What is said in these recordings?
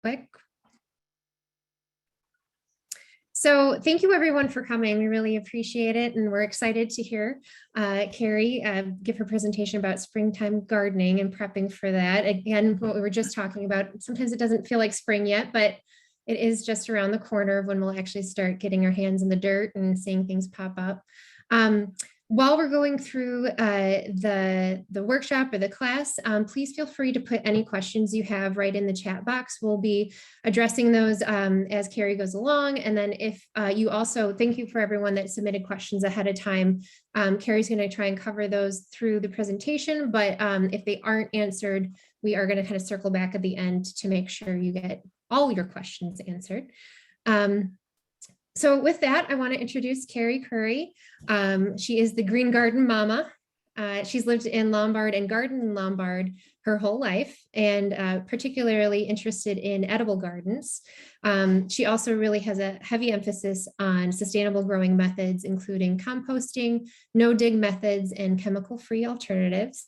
quick. So thank you everyone for coming. We really appreciate it. And we're excited to hear Carrie give her presentation about springtime gardening and prepping for that. Again, what we were just talking about, sometimes it doesn't feel like spring yet, but it is just around the corner of when we'll actually start getting our hands in the dirt and seeing things pop up. While we're going through the workshop or the class, please feel free to put any questions you have right in the chat box. We'll be addressing those as Carrie goes along. And then if you also, thank you for everyone that submitted questions ahead of time. Carrie's going to try and cover those through the presentation, but if they aren't answered, we are going to kind of circle back at the end to make sure you get all your questions answered. So with that, I want to introduce Carrie Khoury. She is the Green Garden Mama. She's lived in Lombard and gardened in Lombard her whole life, and particularly interested in edible gardens. She also really has a heavy emphasis on sustainable growing methods, including composting, no-dig methods, and chemical-free alternatives.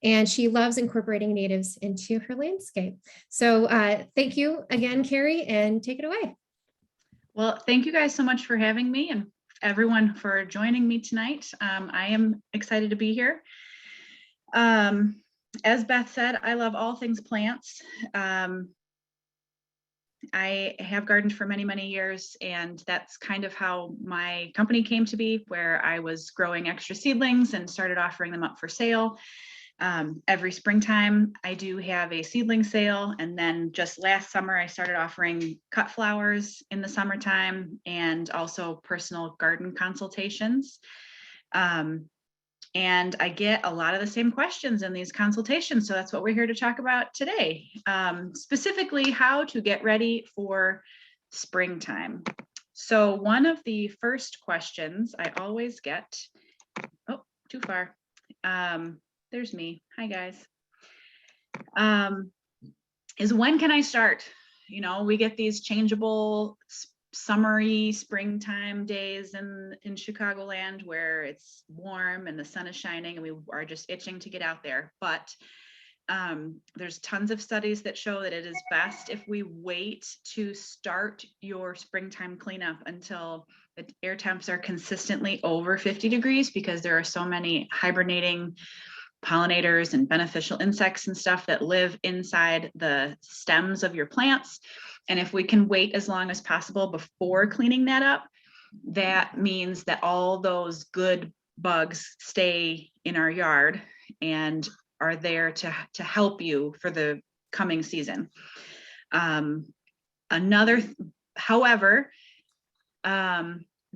And she loves incorporating natives into her landscape. So thank you again, Carrie, and take it away. Well, thank you guys so much for having me and everyone for joining me tonight. I am excited to be here. As Beth said, I love all things plants. I have gardened for many, many years, and that's kind of how my company came to be, where I was growing extra seedlings and started offering them up for sale. Every springtime, I do have a seedling sale, and then just last summer, I started offering cut flowers in the summertime and also personal garden consultations. And I get a lot of the same questions in these consultations, so that's what we're here to talk about today. Specifically, how to get ready for springtime. So one of the first questions I always get, oh, too far. There's me. Hi, guys. Is when can I start? You know, we get these changeable summery springtime days in Chicagoland where it's warm and the sun is shining and we are just itching to get out there. But there's tons of studies that show that it is best if we wait to start your springtime cleanup until the air temps are consistently over 50 degrees, because there are so many hibernating pollinators and beneficial insects and stuff that live inside the stems of your plants. And if we can wait as long as possible before cleaning that up, that means that all those good bugs stay in our yard and are there to help you for the coming season. However,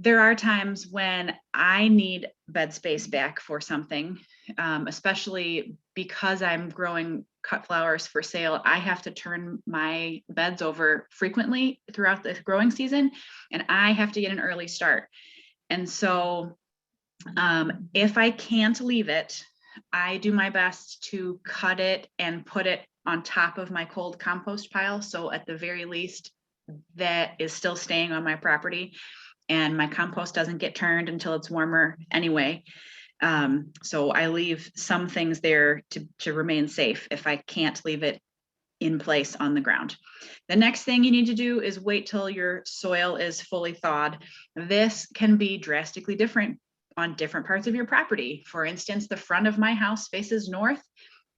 there are times when I need bed space back for something, especially because I'm growing cut flowers for sale. I have to turn my beds over frequently throughout the growing season, and I have to get an early start. And so if I can't leave it, I do my best to cut it and put it on top of my cold compost pile. So at the very least, that is still staying on my property, and my compost doesn't get turned until it's warmer anyway. So I leave some things there to remain safe if I can't leave it in place on the ground. The next thing you need to do is wait till your soil is fully thawed. This can be drastically different on different parts of your property. For instance, the front of my house faces north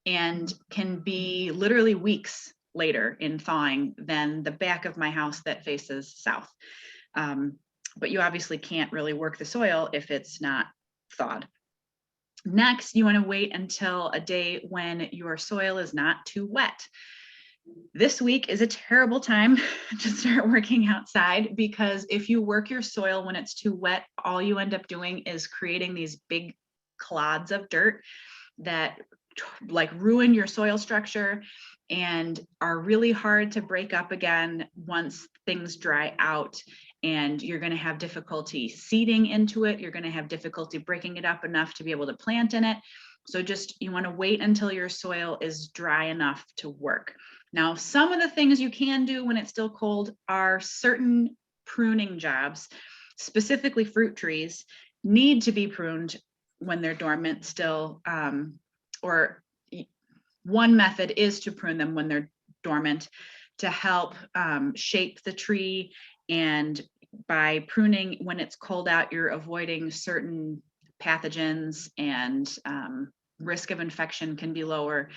and can be literally weeks later in thawing than the back of my house that faces south. But you obviously can't really work the soil if it's not thawed. Next, you want to wait until a day when your soil is not too wet. This week is a terrible time to start working outside, because if you work your soil when it's too wet, all you end up doing is creating these big clods of dirt that like ruin your soil structure and are really hard to break up again once things dry out. And you're going to have difficulty seeding into it. You're going to have difficulty breaking it up enough to be able to plant in it. So you want to wait until your soil is dry enough to work. Now, some of the things you can do when it's still cold are certain pruning jobs, specifically fruit trees, need to be pruned when they're dormant still, or one method is to prune them when they're dormant to help shape the tree. And by pruning when it's cold out, you're avoiding certain pathogens, and risk of infection can be lower.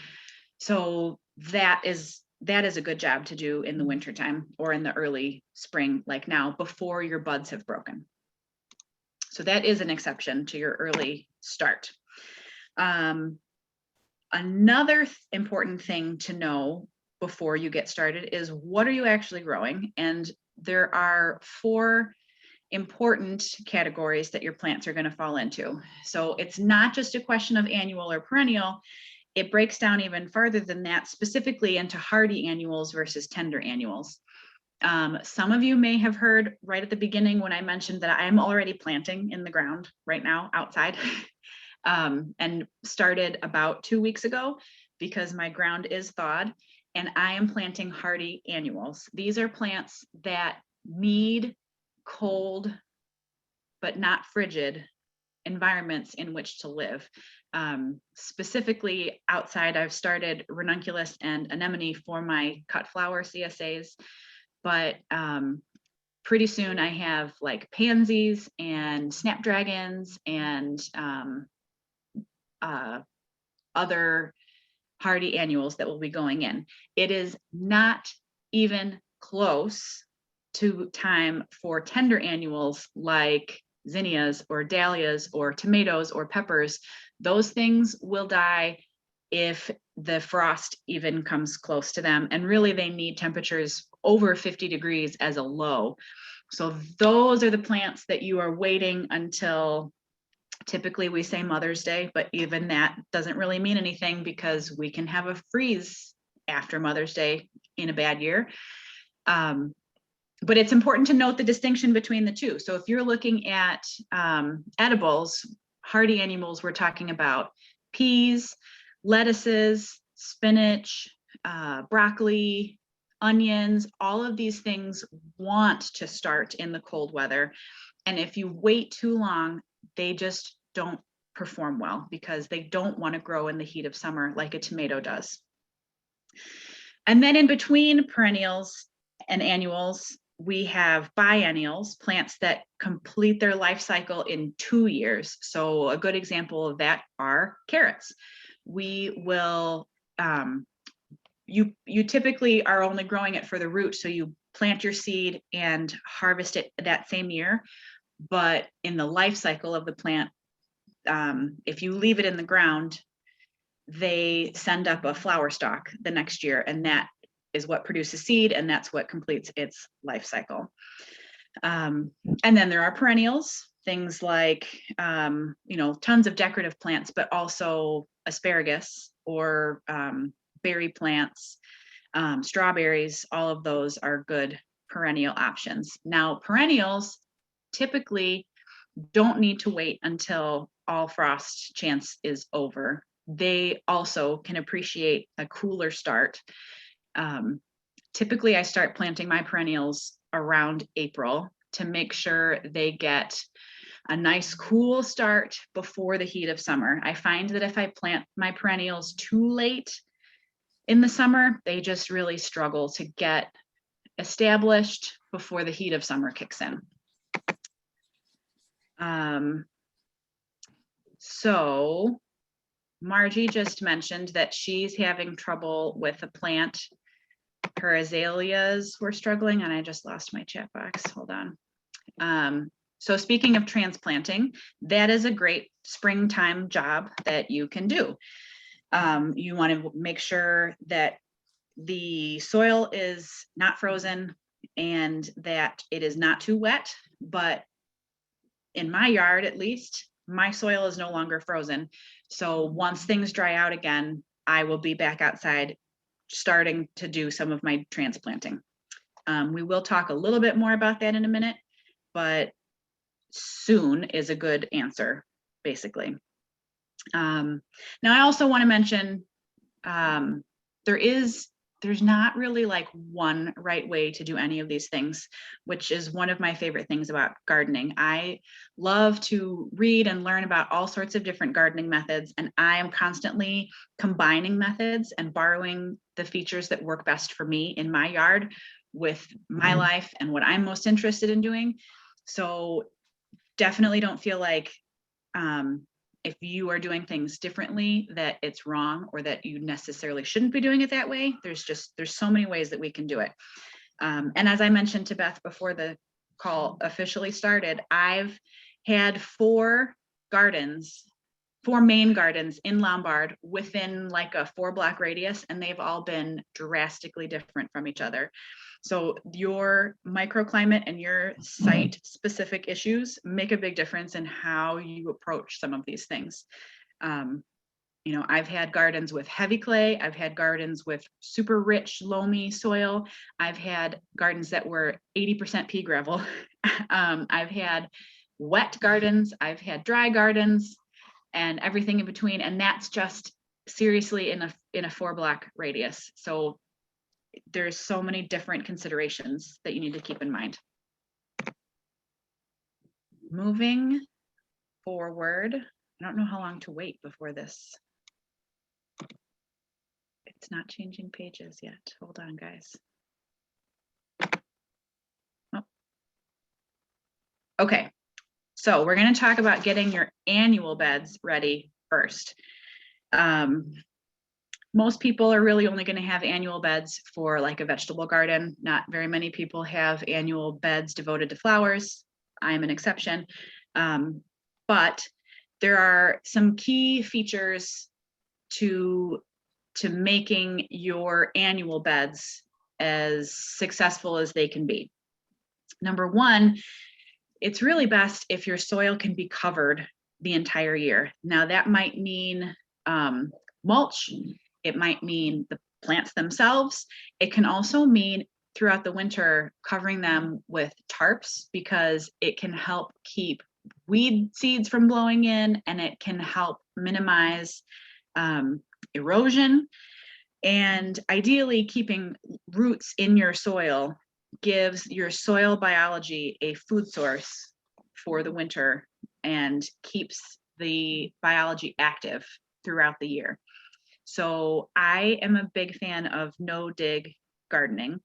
So that is a good job to do in the wintertime or in the early spring, like now, before your buds have broken. So that is an exception to your early start. Another important thing to know before you get started is, what are you actually growing? And there are 4 important categories that your plants are going to fall into. So it's not just a question of annual or perennial. It breaks down even farther than that, specifically into hardy annuals versus tender annuals. Some of you may have heard right at the beginning when I mentioned that I am already planting in the ground right now outside, and started about 2 weeks ago because my ground is thawed, and I am planting hardy annuals. These are plants that need cold but not frigid environments in which to live. Specifically outside, I've started ranunculus and anemone for my cut flower CSAs, but pretty soon I have like pansies and snapdragons and other hardy annuals that will be going in. It is not even close to time for tender annuals like zinnias or dahlias or tomatoes or peppers. Those things will die if the frost even comes close to them. And really they need temperatures over 50 degrees as a low. So those are the plants that you are waiting until, typically we say Mother's Day, but even that doesn't really mean anything because we can have a freeze after Mother's Day in a bad year. But it's important to note the distinction between the two. So if you're looking at edibles, hardy annuals, we're talking about peas, lettuces, spinach, broccoli, onions. All of these things want to start in the cold weather. And if you wait too long, they just don't perform well because they don't want to grow in the heat of summer like a tomato does. And then in between perennials and annuals, we have biennials, plants that complete their life cycle in 2 years. So a good example of that are carrots. We will, you typically are only growing it for the root, so you plant your seed and harvest it that same year. But in the life cycle of the plant, if you leave it in the ground, they send up a flower stalk the next year, and that is what produces seed, and that's what completes its life cycle. And then there are perennials, things like, tons of decorative plants, but also asparagus or berry plants, strawberries. All of those are good perennial options. Now, perennials typically don't need to wait until all frost chance is over. They also can appreciate a cooler start. Typically, I start planting my perennials around April to make sure they get a nice cool start before the heat of summer. I find that if I plant my perennials too late in the summer, they just really struggle to get established before the heat of summer kicks in. So Margie just mentioned that she's having trouble with a plant. Her azaleas were struggling, and I just lost my chat box. Hold on. So speaking of transplanting, that is a great springtime job that you can do. You want to make sure that the soil is not frozen and that it is not too wet, but in my yard, at least, my soil is no longer frozen. So once things dry out again, I will be back outside starting to do some of my transplanting. We will talk a little bit more about that in a minute, but soon is a good answer, basically. Now, I also want to mention there is there's not really like one right way to do any of these things, which is one of my favorite things about gardening. I love to read and learn about all sorts of different gardening methods, and I am constantly combining methods and borrowing the features that work best for me in my yard with my life and what I'm most interested in doing. So definitely don't feel like if you are doing things differently, that it's wrong or that you necessarily shouldn't be doing it that way. There's so many ways that we can do it. And as I mentioned to Beth before the call officially started, I've had four main gardens in Lombard within like a 4-block radius, and they've all been drastically different from each other. So your microclimate and your site specific issues make a big difference in how you approach some of these things. You know, I've had gardens with heavy clay. I've had gardens with super rich, loamy soil. I've had gardens that were 80% pea gravel. I've had wet gardens. I've had dry gardens and everything in between. And that's just seriously in a 4-block radius. So there's so many different considerations that you need to keep in mind. Moving forward, I don't know how long to wait before this. It's not changing pages yet. Hold on, guys. Oh. Okay, so we're going to talk about getting your annual beds ready first. Most people are really only going to have annual beds for like a vegetable garden. Not very many people have annual beds devoted to flowers. I'm an exception. But there are some key features to making your annual beds as successful as they can be. Number one, it's really best if your soil can be covered the entire year. Now that might mean mulch. It might mean the plants themselves. It can also mean throughout the winter covering them with tarps, because it can help keep weed seeds from blowing in, and it can help minimize erosion. And ideally, keeping roots in your soil gives your soil biology a food source for the winter and keeps the biology active throughout the year. So I am a big fan of no-dig gardening,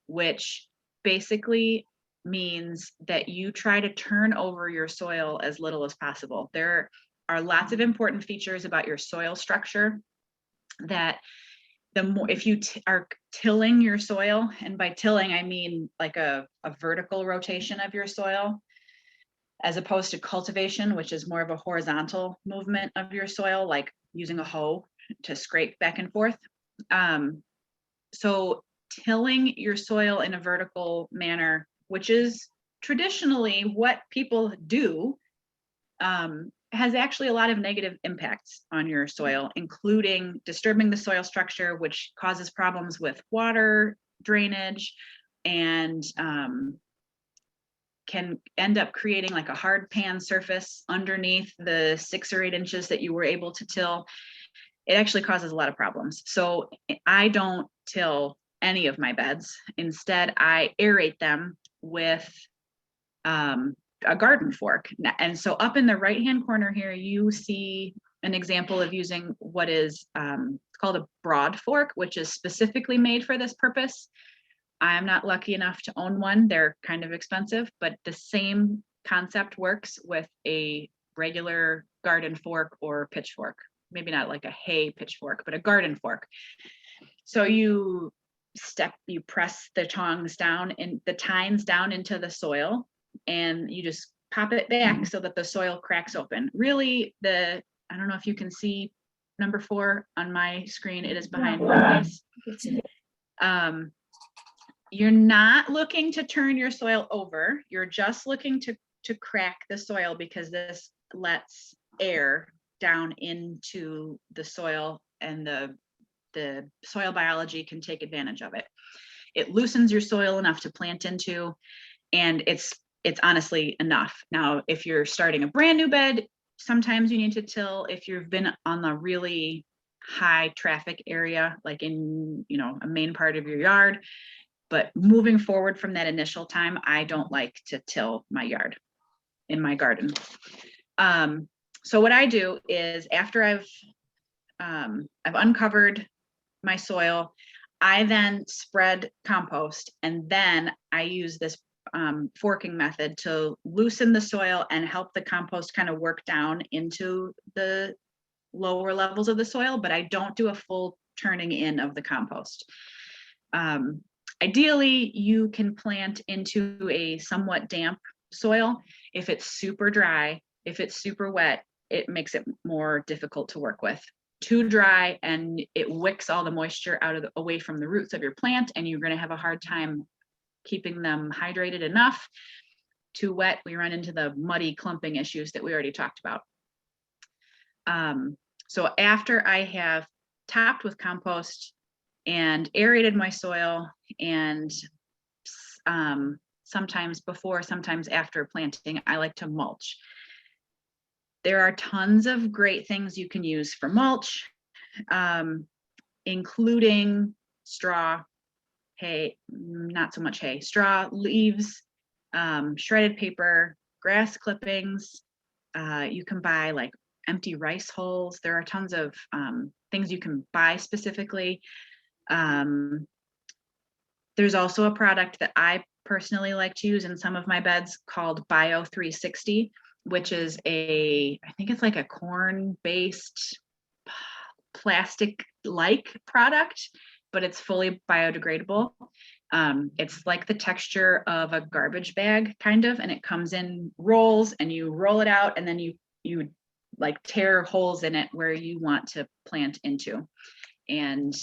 which basically means that you try to turn over your soil as little as possible. There are lots of important features about your soil structure that the more, if you are tilling your soil, and by tilling, I mean like a vertical rotation of your soil, as opposed to cultivation, which is more of a horizontal movement of your soil, like using a hoe to scrape back and forth. So tilling your soil in a vertical manner, which is traditionally what people do, has actually a lot of negative impacts on your soil, including disturbing the soil structure, which causes problems with water drainage, and can end up creating like a hard pan surface underneath the 6 or 8 inches that you were able to till. It actually causes a lot of problems. So I don't till any of my beds. Instead, I aerate them with a garden fork. And so up in the right-hand corner here, you see an example of using what is called a broad fork, which is specifically made for this purpose. I'm not lucky enough to own one. They're kind of expensive, but the same concept works with a regular garden fork or pitchfork. Maybe not like a hay pitchfork, but a garden fork. So you press the tines down into the soil, and you just pop it back so that the soil cracks open. Really, I don't know if you can see number 4 on my screen. It is behind my face. You're not looking to turn your soil over. You're just looking to crack the soil, because this lets air down into the soil, and the soil biology can take advantage of it. It loosens your soil enough to plant into, and it's honestly enough. Now, if you're starting a brand new bed, sometimes you need to till. If you've been on the really high traffic area, like in, you know, a main part of your yard. But moving forward from that initial time, I don't like to till my yard in my garden. So what I do is after I've uncovered my soil, I then spread compost, and then I use this forking method to loosen the soil and help the compost kind of work down into the lower levels of the soil, but I don't do a full turning in of the compost. Ideally, you can plant into a somewhat damp soil. If it's super dry, if it's super wet, it makes it more difficult to work with. Too dry and it wicks all the moisture away from the roots of your plant, and you're going to have a hard time keeping them hydrated enough. Too wet, we run into the muddy clumping issues that we already talked about. So after I have topped with compost and aerated my soil, and sometimes before, sometimes after planting, I like to mulch. There are tons of great things you can use for mulch, including straw, hay, not so much hay, straw, leaves, shredded paper, grass clippings. You can buy like empty rice hulls. There are tons of things you can buy specifically. There's also a product that I personally like to use in some of my beds called Bio 360, which is I think it's like a corn-based plastic-like product, but it's fully biodegradable. It's like the texture of a garbage bag, kind of, and it comes in rolls, and you roll it out, and then you like tear holes in it where you want to plant into. And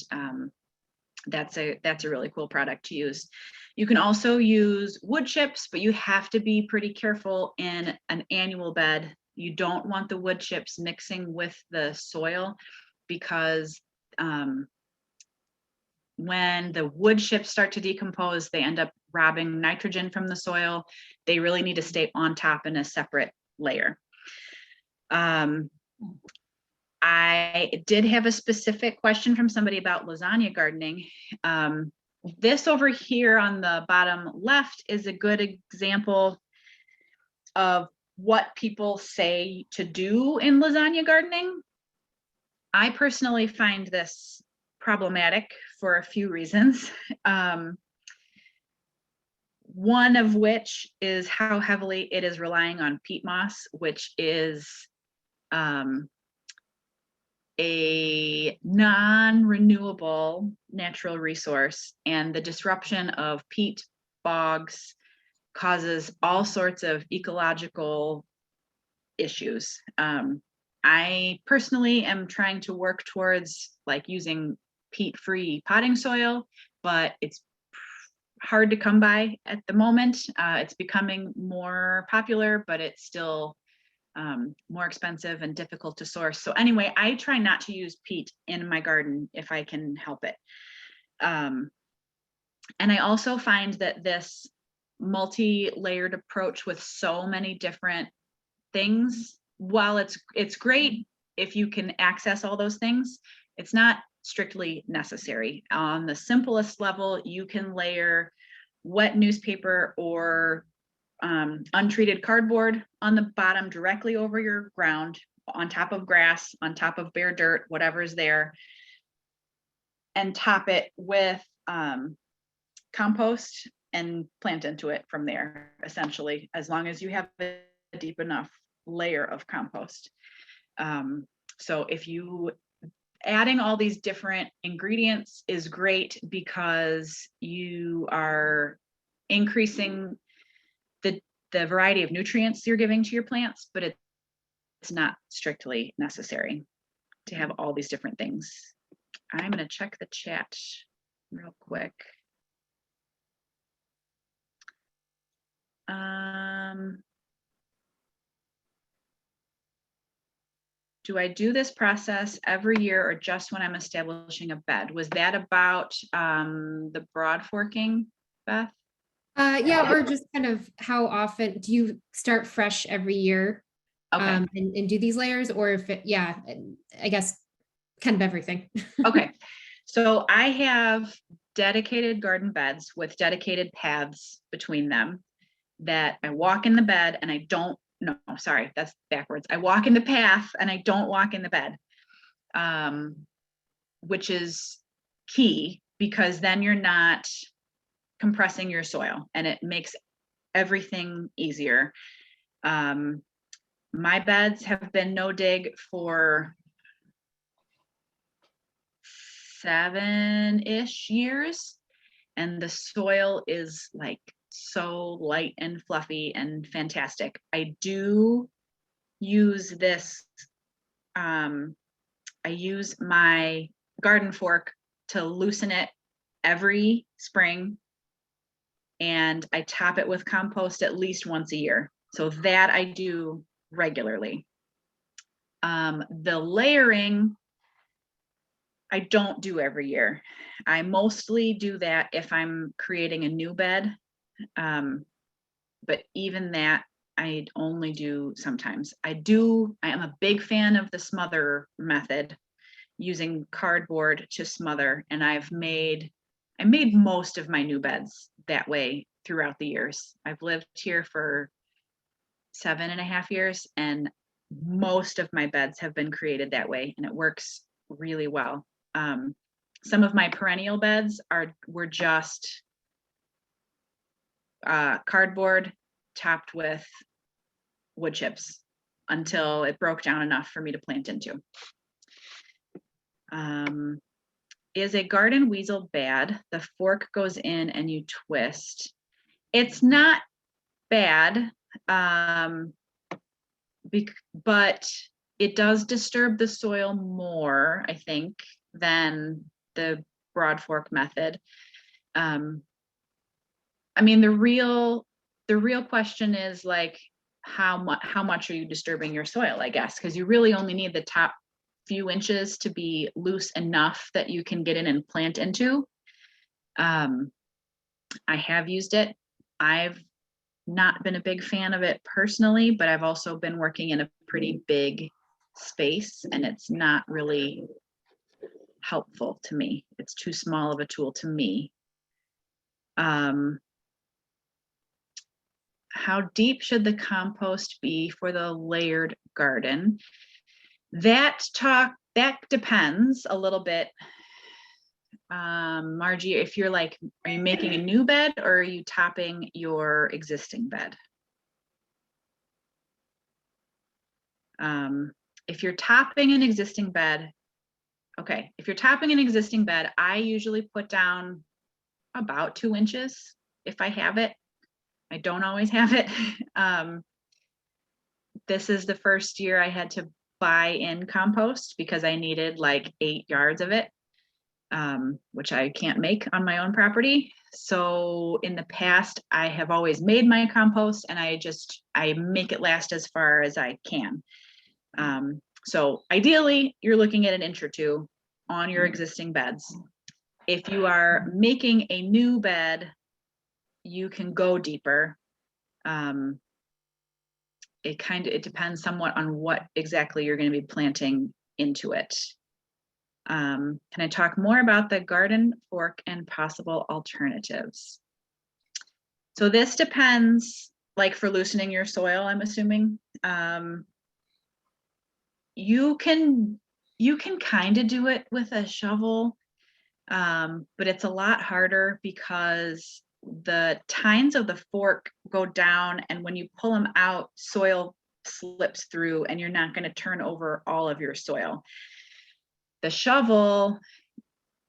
that's a really cool product to use. You can also use wood chips, but you have to be pretty careful in an annual bed. You don't want the wood chips mixing with the soil, because when the wood chips start to decompose, they end up robbing nitrogen from the soil. They really need to stay on top in a separate layer. I did have a specific question from somebody about lasagna gardening. This over here on the bottom left is a good example of what people say to do in lasagna gardening. I personally find this problematic for a few reasons. One of which is how heavily it is relying on peat moss, which is a non-renewable natural resource, and the disruption of peat bogs causes all sorts of ecological issues. I personally am trying to work towards like using peat-free potting soil, but it's hard to come by at the moment. It's becoming more popular, but it's still more expensive and difficult to source. So anyway, I try not to use peat in my garden if I can help it. And I also find that this multi-layered approach with so many different things, while it's great if you can access all those things, it's not strictly necessary. On the simplest level, you can layer wet newspaper or untreated cardboard on the bottom directly over your ground, on top of grass, on top of bare dirt, whatever is there, and top it with compost and plant into it from there, essentially, as long as you have a deep enough layer of compost. So if you adding all these different ingredients is great, because you are increasing the variety of nutrients you're giving to your plants, but it's not strictly necessary to have all these different things. I'm going to check the chat real quick. Do I do this process every year or just when I'm establishing a bed? Was that about the broad forking, Beth? Yeah, or just kind of how often do you start fresh every year? Okay. And do these layers, or if it, yeah, I guess kind of everything. Okay. So I have dedicated garden beds with dedicated paths between them that I walk in the bed and I don't, no, sorry, that's backwards. I walk in the path and I don't walk in the bed, which is key because then you're not compressing your soil and it makes everything easier. My beds have been no dig for 7-ish years, and the soil is like so light and fluffy and fantastic. I do use this, I use my garden fork to loosen it every spring, and I top it with compost at least once a year. So that I do regularly. The layering, I don't do every year. I mostly do that if I'm creating a new bed. But even that, I only do sometimes. I am a big fan of the smother method, using cardboard to smother. And I made most of my new beds that way throughout the years. I've lived here for 7.5 years, and most of my beds have been created that way, and it works really well. Some of my perennial beds were just cardboard topped with wood chips until it broke down enough for me to plant into. Is a garden weasel bad? The fork goes in and you twist. It's not bad, but it does disturb the soil more, I think, than the broad fork method. I mean, the real question is like, how much are you disturbing your soil, I guess, because you really only need the top few inches to be loose enough that you can get in and plant into. I have used it. I've not been a big fan of it personally, but I've also been working in a pretty big space and it's not really helpful to me. It's too small of a tool to me. How deep should the compost be for the layered garden? That depends a little bit. Margie, if you're like, are you making a new bed or are you topping your existing bed? If you're topping an existing bed, okay, if you're topping an existing bed, I usually put down about 2 inches if I have it. I don't always have it. This is the first year I had to buy in compost because I needed like 8 yards of it, which I can't make on my own property. So in the past, I have always made my compost and I make it last as far as I can. So ideally, you're looking at 1 inch or 2 on your existing beds. If you are making a new bed, you can go deeper. It depends somewhat on what exactly you're going to be planting into it. Can I talk more about the garden fork and possible alternatives? So this depends, like for loosening your soil, I'm assuming. You can kind of do it with a shovel, but it's a lot harder because the tines of the fork go down, and when you pull them out, soil slips through and you're not going to turn over all of your soil. The shovel,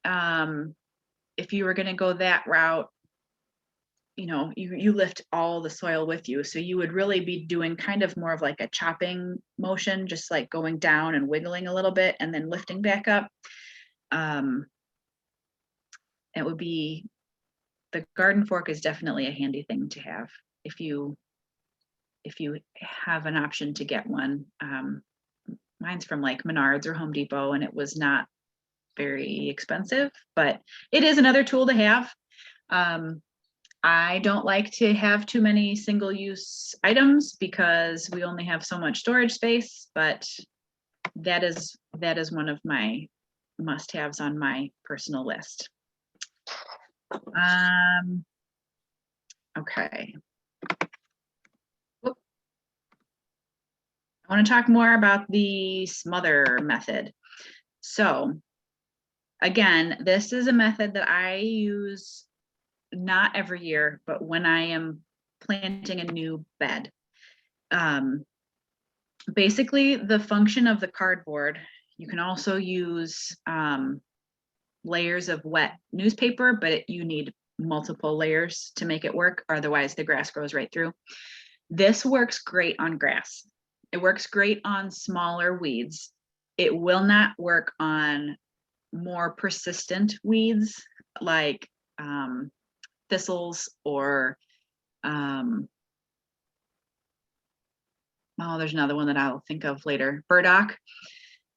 if you were going to go that route, you lift all the soil with you. So you would really be doing kind of more of like a chopping motion, just like going down and wiggling a little bit and then lifting back up. It would be, the garden fork is definitely a handy thing to have if you have an option to get one. Mine's from like Menards or Home Depot, and it was not very expensive, but it is another tool to have. I don't like to have too many single-use items because we only have so much storage space, but that is one of my must-haves on my personal list. Okay. Whoop. I want to talk more about the Smother method. So again, this is a method that I use not every year, but when I am planting a new bed. Basically, the function of the cardboard, you can also use layers of wet newspaper, but you need multiple layers to make it work, otherwise the grass grows right through. This works great on grass. It works great on smaller weeds. It will not work on more persistent weeds like thistles or oh, there's another one that I'll think of later, burdock,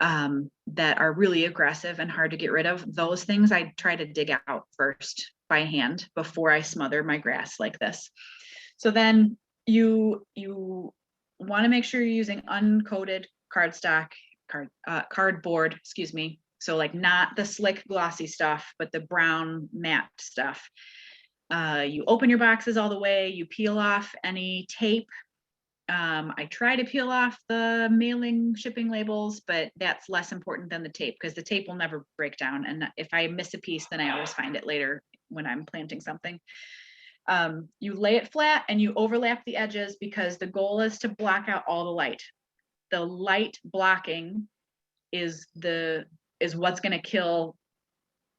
that are really aggressive and hard to get rid of. Those things I try to dig out first by hand before I smother my grass like this. So then you want to make sure you're using uncoated cardboard, excuse me. So like not the slick glossy stuff, but the brown matte stuff. You open your boxes all the way, you peel off any tape. I try to peel off the mailing shipping labels, but that's less important than the tape because the tape will never break down. And if I miss a piece, then I always find it later when I'm planting something. You lay it flat and you overlap the edges because the goal is to block out all the light. The light blocking is what's going to kill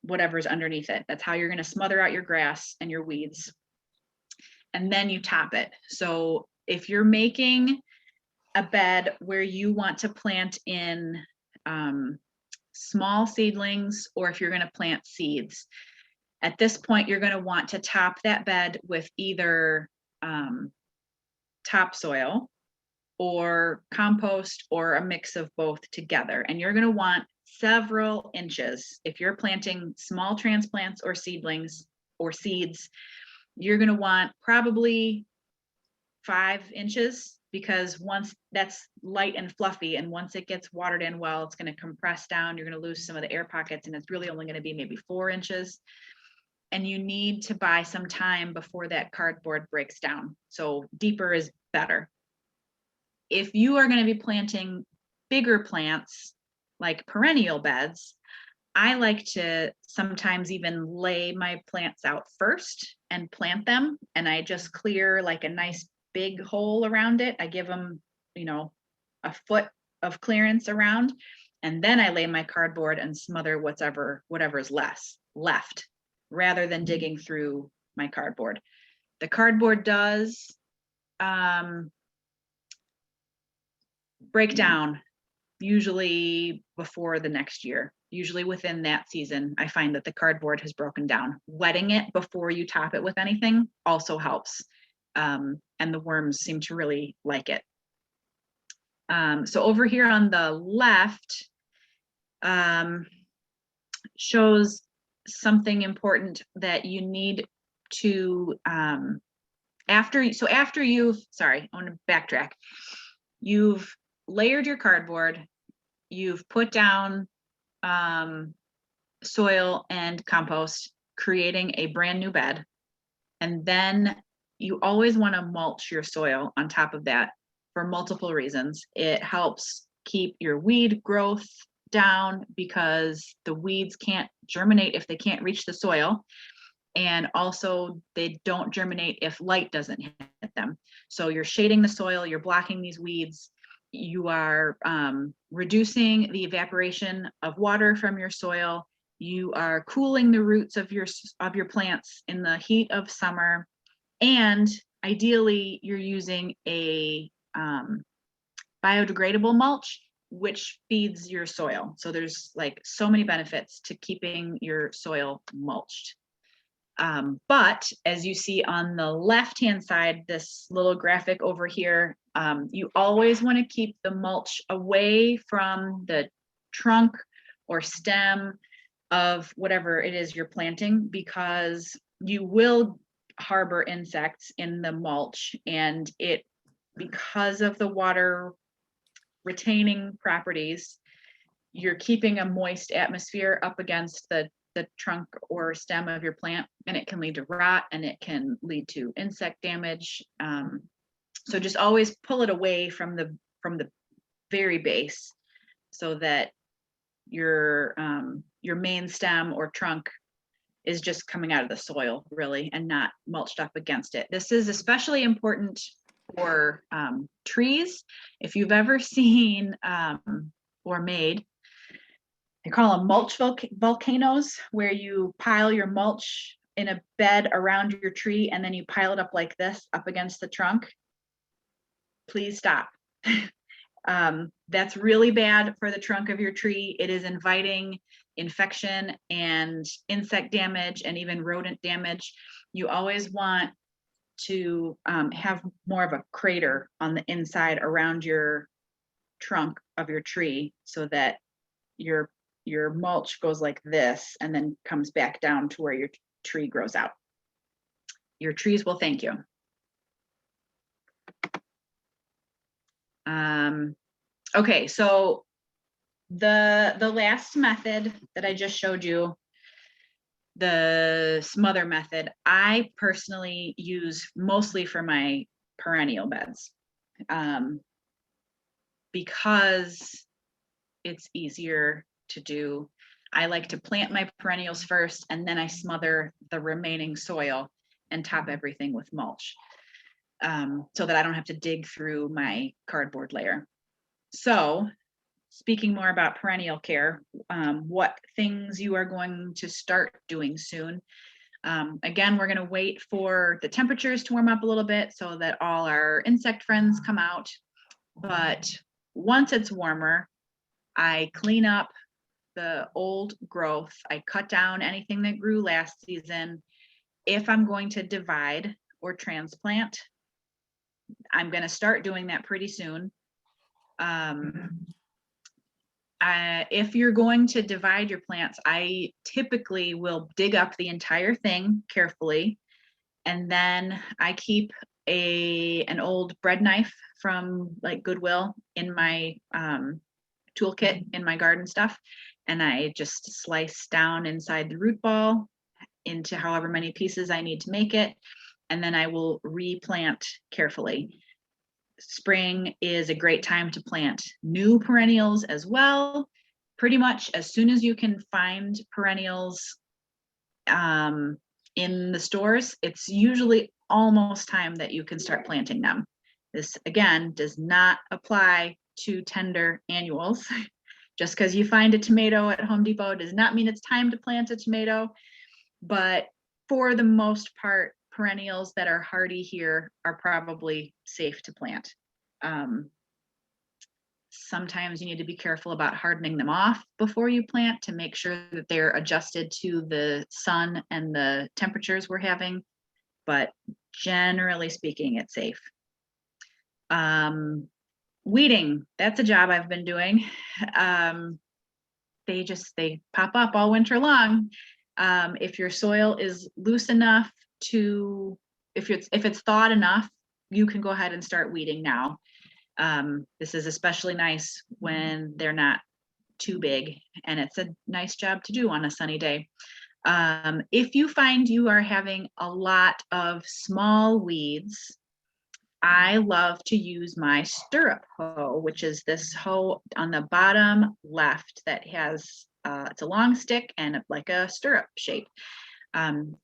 whatever's underneath it. That's how you're going to smother out your grass and your weeds. And then you top it. So if you're making a bed where you want to plant in small seedlings, or if you're going to plant seeds, at this point, you're going to want to top that bed with either topsoil or compost or a mix of both together. And you're going to want several inches. If you're planting small transplants or seedlings or seeds, you're going to want probably 5 inches, because once that's light and fluffy and once it gets watered in well, it's going to compress down. You're going to lose some of the air pockets and it's really only going to be maybe 4 inches. And you need to buy some time before that cardboard breaks down. So deeper is better. If you are going to be planting bigger plants like perennial beds, I like to sometimes even lay my plants out first and plant them. And I just clear like a nice big hole around it. I give them, a foot of clearance around, and then I lay my cardboard and smother whatever's left, rather than digging through my cardboard. The cardboard does break down usually before the next year. Usually within that season, I find that the cardboard has broken down. Wetting it before you top it with anything also helps. And the worms seem to really like it. So over here on the left shows something important that you need to, after you've, I want to backtrack. You've layered your cardboard, you've put down soil and compost, creating a brand new bed. And then you always want to mulch your soil on top of that for multiple reasons. It helps keep your weed growth down because the weeds can't germinate if they can't reach the soil. And also they don't germinate if light doesn't hit them. So you're shading the soil, you're blocking these weeds, you are reducing the evaporation of water from your soil, you are cooling the roots of your plants in the heat of summer, and ideally you're using a biodegradable mulch which feeds your soil. So there's like so many benefits to keeping your soil mulched. But as you see on the left-hand side, this little graphic over here, you always want to keep the mulch away from the trunk or stem of whatever it is you're planting, because you will harbor insects in the mulch, and because of the water retaining properties, you're keeping a moist atmosphere up against the trunk or stem of your plant, and it can lead to rot, and it can lead to insect damage. So just always pull it away from the very base, so that your main stem or trunk is just coming out of the soil, really, and not mulched up against it. This is especially important for trees. If you've ever seen or made, they call them mulch volcanoes, where you pile your mulch in a bed around your tree and then you pile it up like this up against the trunk. Please stop. That's really bad for the trunk of your tree. It is inviting infection and insect damage and even rodent damage. You always want to have more of a crater on the inside around your trunk of your tree, so that your mulch goes like this and then comes back down to where your tree grows out. Your trees will thank you. Okay, so the last method that I just showed you, the Smother Method, I personally use mostly for my perennial beds, because it's easier to do. I like to plant my perennials first, and then I smother the remaining soil and top everything with mulch, so that I don't have to dig through my cardboard layer. So, speaking more about perennial care, what things you are going to start doing soon. Again, we're going to wait for the temperatures to warm up a little bit so that all our insect friends come out. But once it's warmer, I clean up the old growth. I cut down anything that grew last season. If I'm going to divide or transplant, I'm going to start doing that pretty soon. If you're going to divide your plants, I typically will dig up the entire thing carefully, and then I keep an old bread knife from like Goodwill in my toolkit in my garden stuff, and I just slice down inside the root ball into however many pieces I need to make it, and then I will replant carefully. Spring is a great time to plant new perennials as well. Pretty much as soon as you can find perennials in the stores, it's usually almost time that you can start planting them. This, again, does not apply to tender annuals. Just because you find a tomato at Home Depot does not mean it's time to plant a tomato. But for the most part, perennials that are hardy here are probably safe to plant. Sometimes you need to be careful about hardening them off before you plant to make sure that they're adjusted to the sun and the temperatures we're having, but generally speaking, it's safe. Weeding, that's a job I've been doing. They pop up all winter long. If your soil is loose enough to, if it's thawed enough, you can go ahead and start weeding now. This is especially nice when they're not too big, and it's a nice job to do on a sunny day. If you find you are having a lot of small weeds, I love to use my Stirrup Hoe, which is this hoe on the bottom left that has it's a long stick and like a stirrup shape. And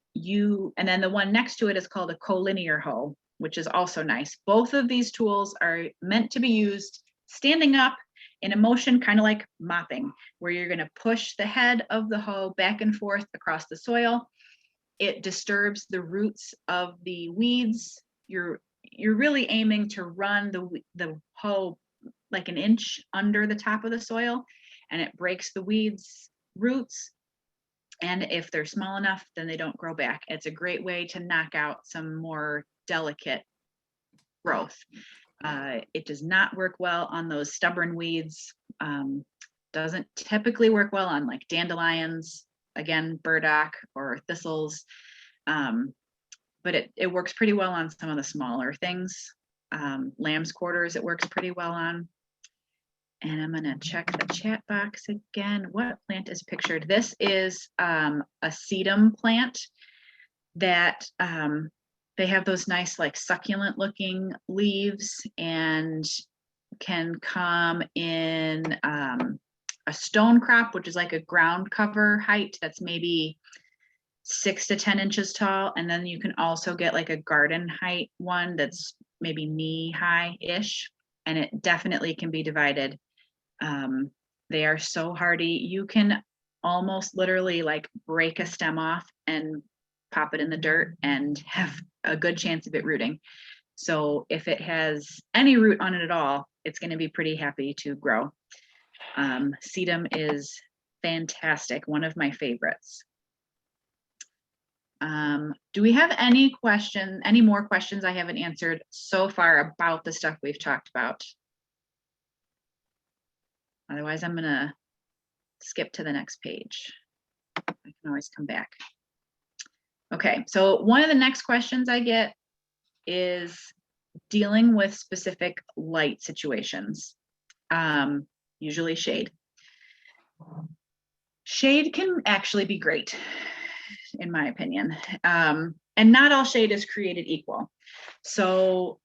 then the one next to it is called a collinear hoe, which is also nice. Both of these tools are meant to be used standing up in a motion, kind of like mopping, where you're going to push the head of the hoe back and forth across the soil. It disturbs the roots of the weeds. You're really aiming to run the hoe like an inch under the top of the soil, and it breaks the weeds' roots. And if they're small enough, then they don't grow back. It's a great way to knock out some more delicate growth. It does not work well on those stubborn weeds. Doesn't typically work well on like dandelions, again, burdock or thistles. But it works pretty well on some of the smaller things. Lamb's quarters, it works pretty well on. And I'm gonna check the chat box again. What plant is pictured? This is a sedum plant that they have those nice like succulent looking leaves and can come in a stone crop, which is like a ground cover height that's maybe 6 to 10 inches tall. And then you can also get like a garden height one that's maybe knee high-ish, and it definitely can be divided. They are so hardy. You can almost literally like break a stem off and pop it in the dirt and have a good chance of it rooting. So if it has any root on it at all, it's going to be pretty happy to grow. Sedum is fantastic, one of my favorites. Do we have any more questions I haven't answered so far about the stuff we've talked about? Otherwise, I'm gonna skip to the next page. I can always come back. Okay, so one of the next questions I get is dealing with specific light situations, usually shade. Shade can actually be great, in my opinion. And not all shade is created equal. So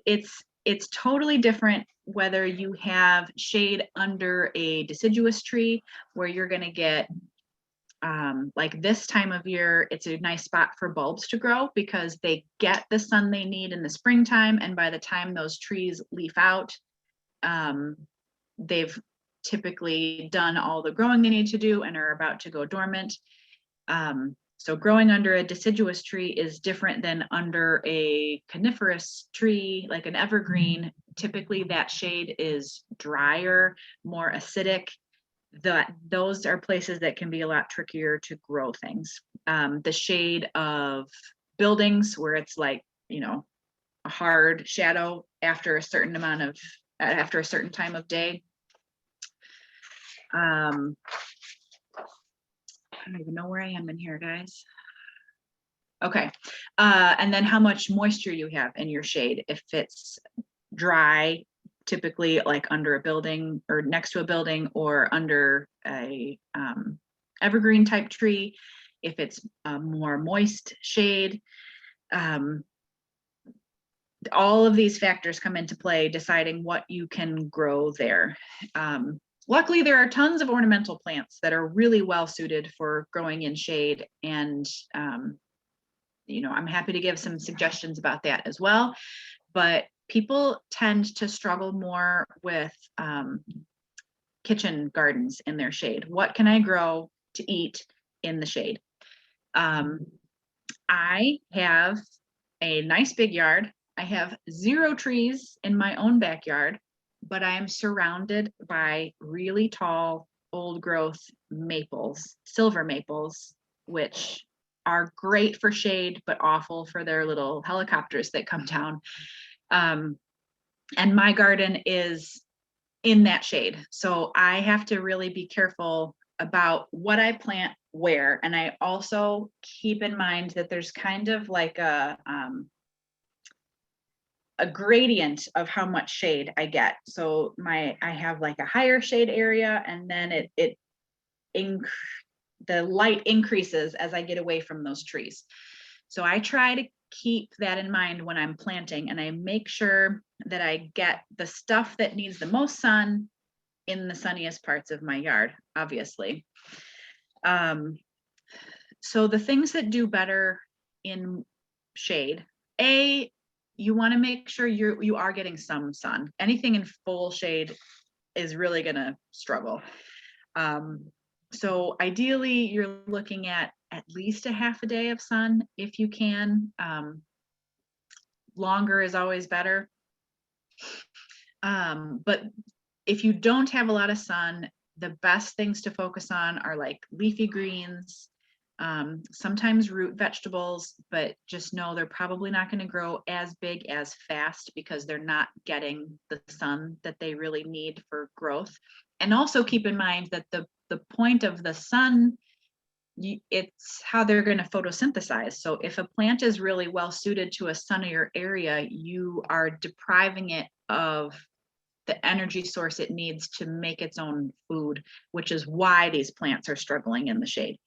it's totally different whether you have shade under a deciduous tree, where you're going to get like this time of year, it's a nice spot for bulbs to grow because they get the sun they need in the springtime. And by the time those trees leaf out, they've typically done all the growing they need to do and are about to go dormant. So growing under a deciduous tree is different than under a coniferous tree, like an evergreen. Typically that shade is drier, more acidic. Those are places that can be a lot trickier to grow things. The shade of buildings where it's like, a hard shadow after a certain time of day. I don't even know where I am in here, guys. Okay, and then how much moisture you have in your shade. If it's dry, typically like under a building or next to a building or under a evergreen type tree. If it's a more moist shade, all of these factors come into play deciding what you can grow there. Luckily, there are tons of ornamental plants that are really well suited for growing in shade, and I'm happy to give some suggestions about that as well. But people tend to struggle more with kitchen gardens in their shade. What can I grow to eat in the shade? I have a nice big yard. I have 0 trees in my own backyard, but I am surrounded by really tall, old growth maples, silver maples, which are great for shade, but awful for their little helicopters that come down. And my garden is in that shade. So I have to really be careful about what I plant where. And I also keep in mind that there's kind of like a gradient of how much shade I get. So I have like a higher shade area, and then the light increases as I get away from those trees. So I try to keep that in mind when I'm planting, and I make sure that I get the stuff that needs the most sun in the sunniest parts of my yard, obviously. So the things that do better in shade, you want to make sure you are getting some sun. Anything in full shade is really going to struggle. So ideally, you're looking at least a half a day of sun if you can. Longer is always better. But if you don't have a lot of sun, the best things to focus on are like leafy greens, sometimes root vegetables, but just know they're probably not going to grow as big as fast because they're not getting the sun that they really need for growth. And also keep in mind that the point of the sun, it's how they're going to photosynthesize. So if a plant is really well suited to a sunnier area, you are depriving it of the energy source it needs to make its own food, which is why these plants are struggling in the shade.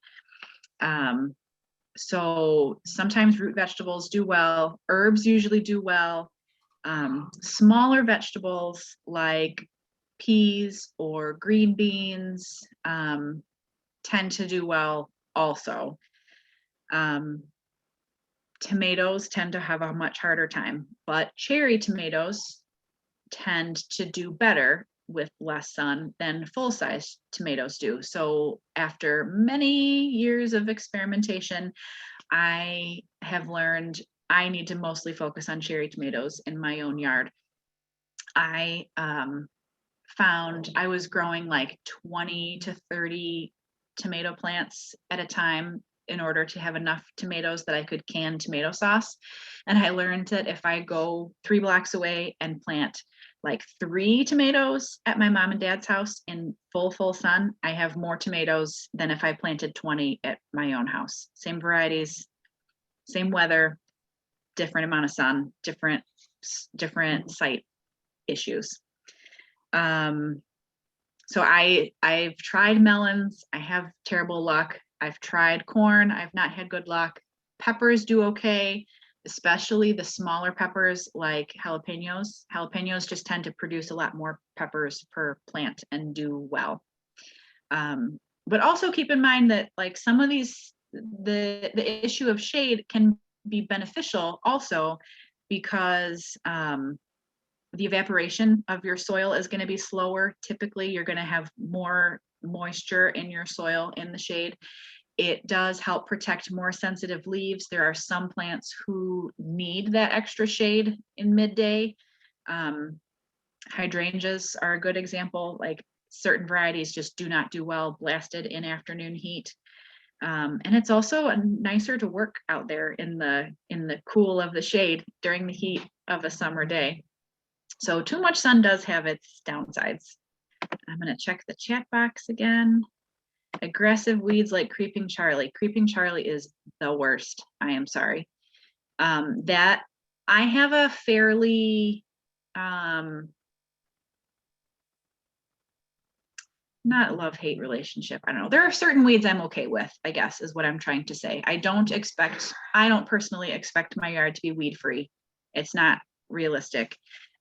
So sometimes root vegetables do well, herbs usually do well. Smaller vegetables like peas or green beans tend to do well also. Tomatoes tend to have a much harder time, but cherry tomatoes tend to do better with less sun than full-size tomatoes do. So after many years of experimentation, I have learned I need to mostly focus on cherry tomatoes in my own yard. I found I was growing like 20 to 30 tomato plants at a time in order to have enough tomatoes that I could can tomato sauce. And I learned that if I go 3 blocks away and plant like 3 tomatoes at my mom and dad's house in full sun, I have more tomatoes than if I planted 20 at my own house. Same varieties, same weather, different amount of sun, different site issues. So I've tried melons. I have terrible luck. I've tried corn. I've not had good luck. Peppers do okay, especially the smaller peppers like jalapenos. Jalapenos just tend to produce a lot more peppers per plant and do well. But also keep in mind that like some of these, the issue of shade can be beneficial also because the evaporation of your soil is going to be slower. Typically, you're going to have more moisture in your soil in the shade. It does help protect more sensitive leaves. There are some plants who need that extra shade in midday. Hydrangeas are a good example. Like certain varieties just do not do well blasted in afternoon heat. And it's also nicer to work out there in the cool of the shade during the heat of a summer day. So too much sun does have its downsides. I'm going to check the chat box again. Aggressive weeds like Creeping Charlie. Creeping Charlie is the worst. I am sorry. That I have a fairly not love-hate relationship. I don't know. There are certain weeds I'm okay with, I guess, is what I'm trying to say. I don't personally expect my yard to be weed-free. It's not realistic.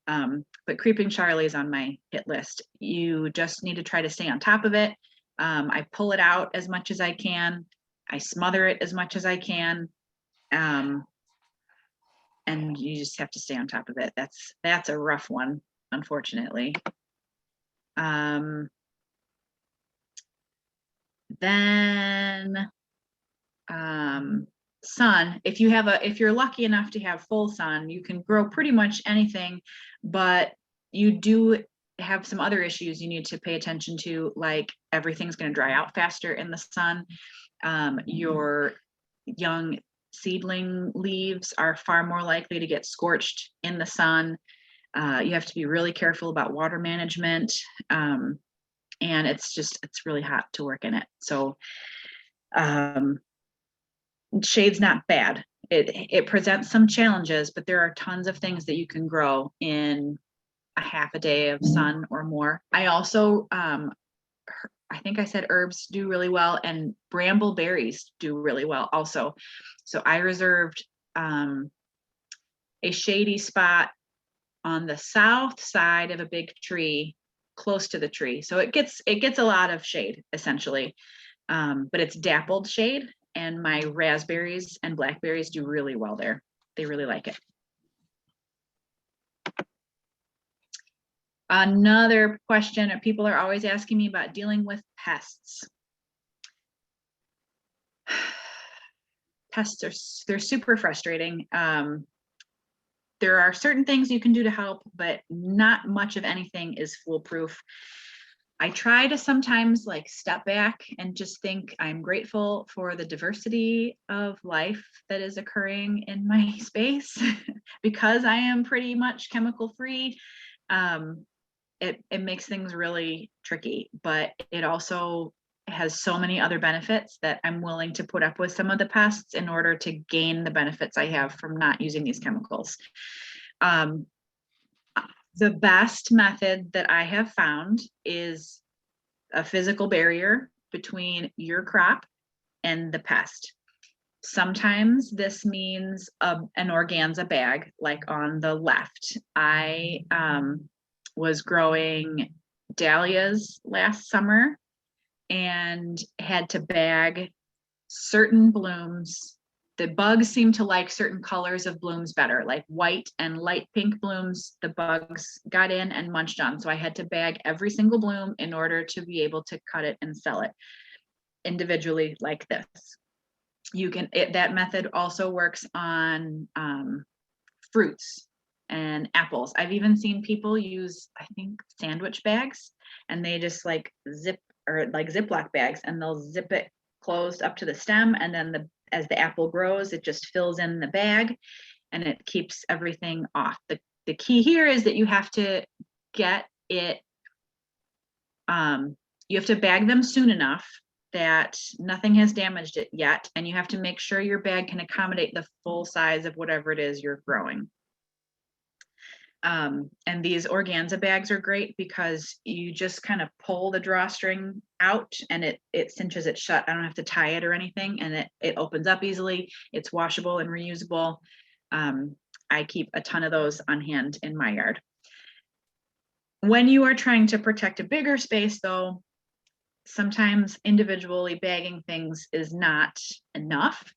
But Creeping Charlie is on my hit list. You just need to try to stay on top of it. I pull it out as much as I can. I smother it as much as I can. And you just have to stay on top of it. That's a rough one, unfortunately. Then sun, if you're lucky enough to have full sun, you can grow pretty much anything, but you do have some other issues you need to pay attention to, like everything's going to dry out faster in the sun. Your young seedling leaves are far more likely to get scorched in the sun. You have to be really careful about water management. And it's really hot to work in it. So shade's not bad. It presents some challenges, but there are tons of things that you can grow in a half a day of sun or more. I also, I think I said herbs do really well, and bramble berries do really well also. So I reserved a shady spot on the south side of a big tree close to the tree. So it gets a lot of shade essentially, but it's dappled shade, and my raspberries and blackberries do really well there. They really like it. Another question, people are always asking me about dealing with pests. Pests they're super frustrating. There are certain things you can do to help, but not much of anything is foolproof. I try to sometimes like step back and just think I'm grateful for the diversity of life that is occurring in my space because I am pretty much chemical free. It makes things really tricky, but it also has so many other benefits that I'm willing to put up with some of the pests in order to gain the benefits I have from not using these chemicals. The best method that I have found is a physical barrier between your crop and the pest. Sometimes this means an organza bag, like on the left. I was growing dahlias last summer and had to bag certain blooms. The bugs seem to like certain colors of blooms better, like white and light pink blooms. The bugs got in and munched on. So I had to bag every single bloom in order to be able to cut it and sell it individually like this. That method also works on fruits and apples. I've even seen people use, I think, sandwich bags, and they just like Ziploc bags, and they'll zip it closed up to the stem, and then as the apple grows, it just fills in the bag and it keeps everything off. The key here is that you have to get it, you have to bag them soon enough that nothing has damaged it yet, and you have to make sure your bag can accommodate the full size of whatever it is you're growing. And these organza bags are great because you just kind of pull the drawstring out and it cinches it shut. I don't have to tie it or anything, and it opens up easily. It's washable and reusable. I keep a ton of those on hand in my yard. When you are trying to protect a bigger space, though, sometimes individually bagging things is not enough.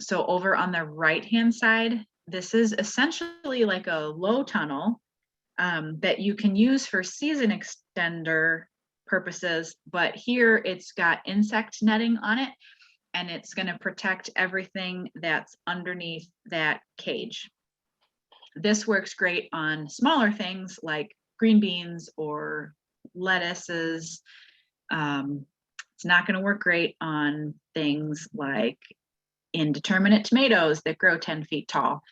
So over on the right-hand side, this is essentially like a low tunnel that you can use for season extender purposes, but here it's got insect netting on it, and it's going to protect everything that's underneath that cage. This works great on smaller things like green beans or lettuces. It's not going to work great on things like indeterminate tomatoes that grow 10 feet tall.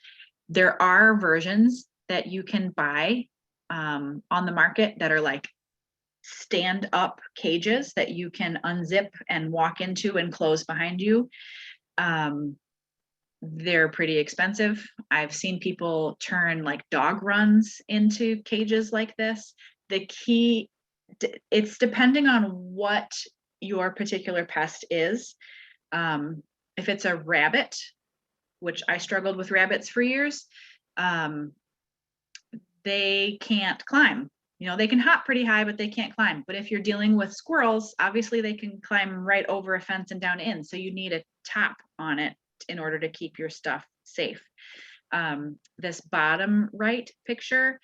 There are versions that you can buy on the market that are like stand up cages that you can unzip and walk into and close behind you. They're pretty expensive. I've seen people turn like dog runs into cages like this. The key, it's depending on what your particular pest is. If it's a rabbit, which I struggled with rabbits for years, they can't climb. You know, they can hop pretty high, but they can't climb. But if you're dealing with squirrels, obviously they can climb right over a fence and down in. So you need a top on it in order to keep your stuff safe. This bottom right picture,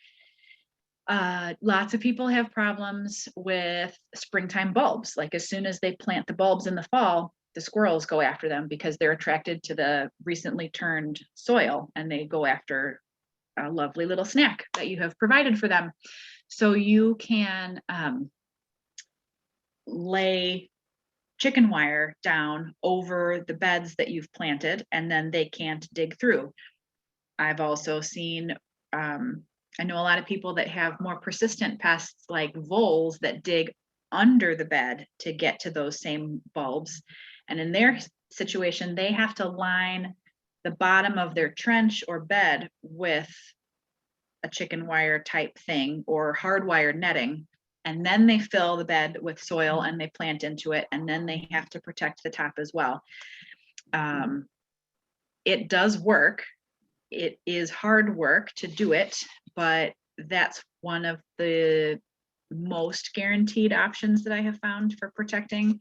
lots of people have problems with springtime bulbs. Like as soon as they plant the bulbs in the fall, the squirrels go after them because they're attracted to the recently turned soil, and they go after a lovely little snack that you have provided for them. So you can lay chicken wire down over the beds that you've planted, and then they can't dig through. I've also seen, I know a lot of people that have more persistent pests like voles that dig under the bed to get to those same bulbs. And in their situation, they have to line the bottom of their trench or bed with a chicken wire type thing or hardwire netting. And then they fill the bed with soil and they plant into it. And then they have to protect the top as well. It does work. It is hard work to do it, but that's one of the most guaranteed options that I have found for protecting.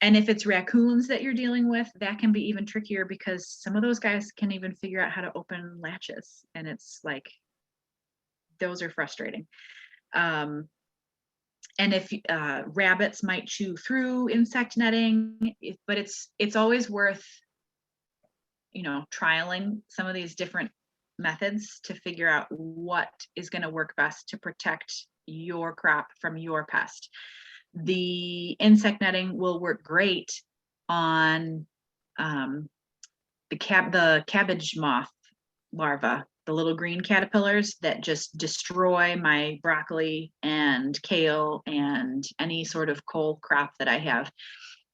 And if it's raccoons that you're dealing with, that can be even trickier because some of those guys can even figure out how to open latches. And it's like, those are frustrating. And if rabbits might chew through insect netting, but it's always worth, you know, trialing some of these different methods to figure out what is going to work best to protect your crop from your pest. The insect netting will work great on the cabbage moth larva, the little green caterpillars that just destroy my broccoli and kale and any sort of cole crop that I have.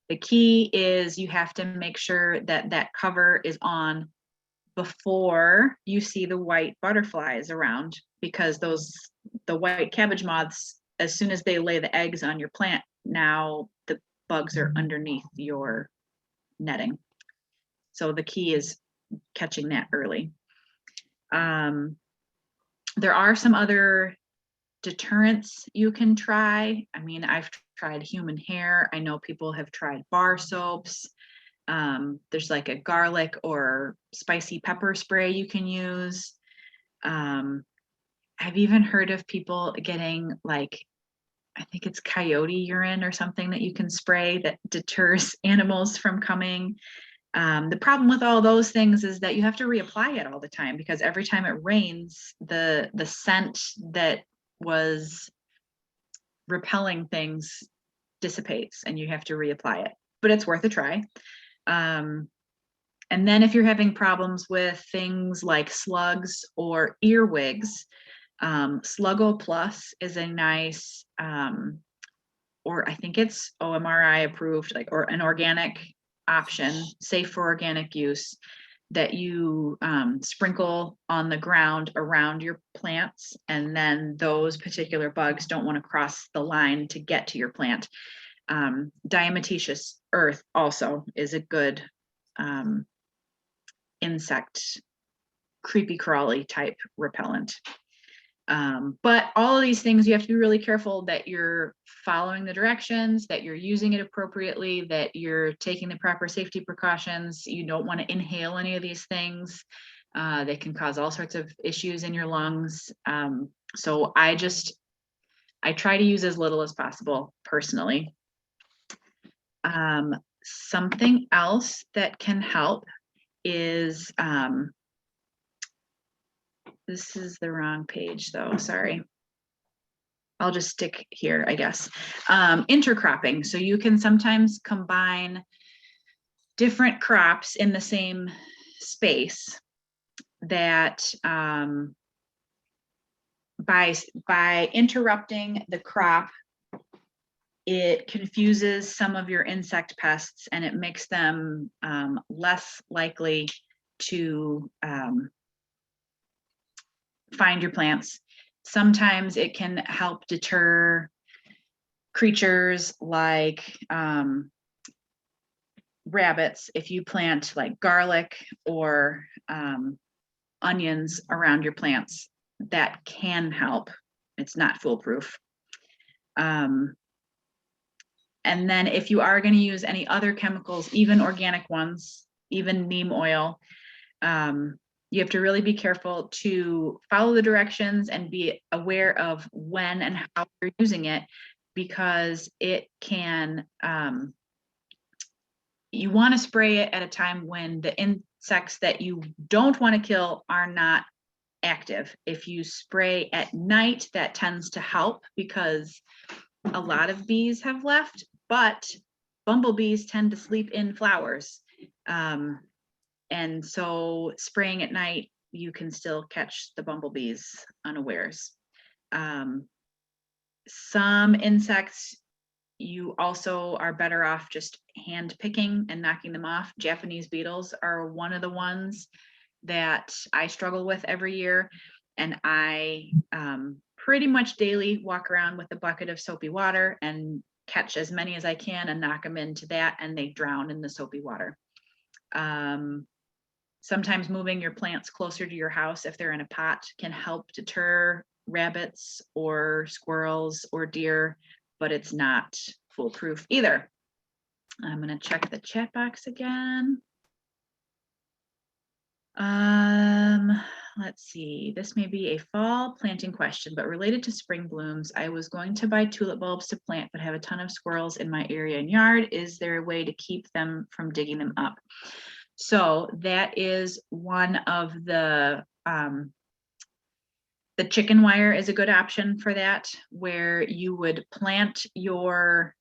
The key is you have to make sure that that cover is on before you see the white butterflies around, because the white cabbage moths, as soon as they lay the eggs on your plant, now the bugs are underneath your netting. So the key is catching that early. There are some other deterrents you can try. I mean, I've tried human hair. I know people have tried bar soaps. There's like a garlic or spicy pepper spray you can use. I've even heard of people getting like, I think it's coyote urine or something that you can spray that deters animals from coming. The problem with all those things is that you have to reapply it all the time, because every time it rains, the scent that was repelling things dissipates and you have to reapply it, but it's worth a try. And then if you're having problems with things like slugs or earwigs, Sluggo Plus is a nice, or I think it's OMRI approved, like, or an organic option, safe for organic use, that you sprinkle on the ground around your plants, and then those particular bugs don't want to cross the line to get to your plant. Diatomaceous earth also is a good insect, creepy crawly type repellent. But all of these things, you have to be really careful that you're following the directions, that you're using it appropriately, that you're taking the proper safety precautions. You don't want to inhale any of these things. They can cause all sorts of issues in your lungs. So I try to use as little as possible personally. Something else that can help is, this is the wrong page though, sorry. I'll just stick here, I guess. Intercropping. So you can sometimes combine different crops in the same space that by interrupting the crop, it confuses some of your insect pests and it makes them less likely to find your plants. Sometimes it can help deter creatures like rabbits. If you plant like garlic or onions around your plants, that can help. It's not foolproof. And then if you are going to use any other chemicals, even organic ones, even neem oil, you have to really be careful to follow the directions and be aware of when and how you're using it, because it can, you want to spray it at a time when the insects that you don't want to kill are not active. If you spray at night, that tends to help because a lot of bees have left, but bumblebees tend to sleep in flowers. And so spraying at night, you can still catch the bumblebees unawares. Some insects, you also are better off just hand picking and knocking them off. Japanese beetles are one of the ones that I struggle with every year. And I pretty much daily walk around with a bucket of soapy water and catch as many as I can and knock them into that, and they drown in the soapy water. Sometimes moving your plants closer to your house, if they're in a pot, can help deter rabbits or squirrels or deer, but it's not foolproof either. I'm going to check the chat box again. Let's see, this may be a fall planting question, but related to spring blooms. I was going to buy tulip bulbs to plant, but have a ton of squirrels in my area and yard. Is there a way to keep them from digging them up? So that is one of the chicken wire is a good option for that, where you would plant your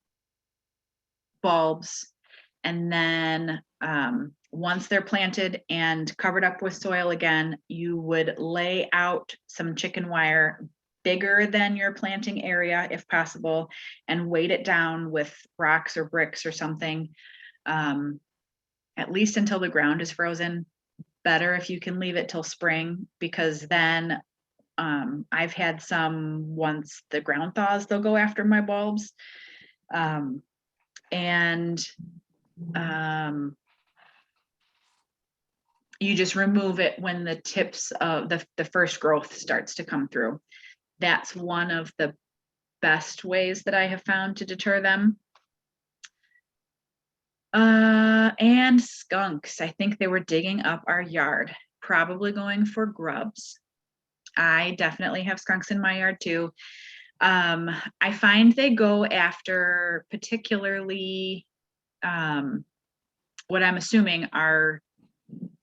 bulbs, and then once they're planted and covered up with soil again, you would lay out some chicken wire bigger than your planting area if possible, and weight it down with rocks or bricks or something, at least until the ground is frozen. better if you can leave it till spring, because then I've had some, once the ground thaws, they'll go after my bulbs. You just remove it when the tips of the first growth starts to come through. That's one of the best ways that I have found to deter them. And skunks. I think they were digging up our yard, probably going for grubs. I definitely have skunks in my yard too. I find they go after particularly what I'm assuming are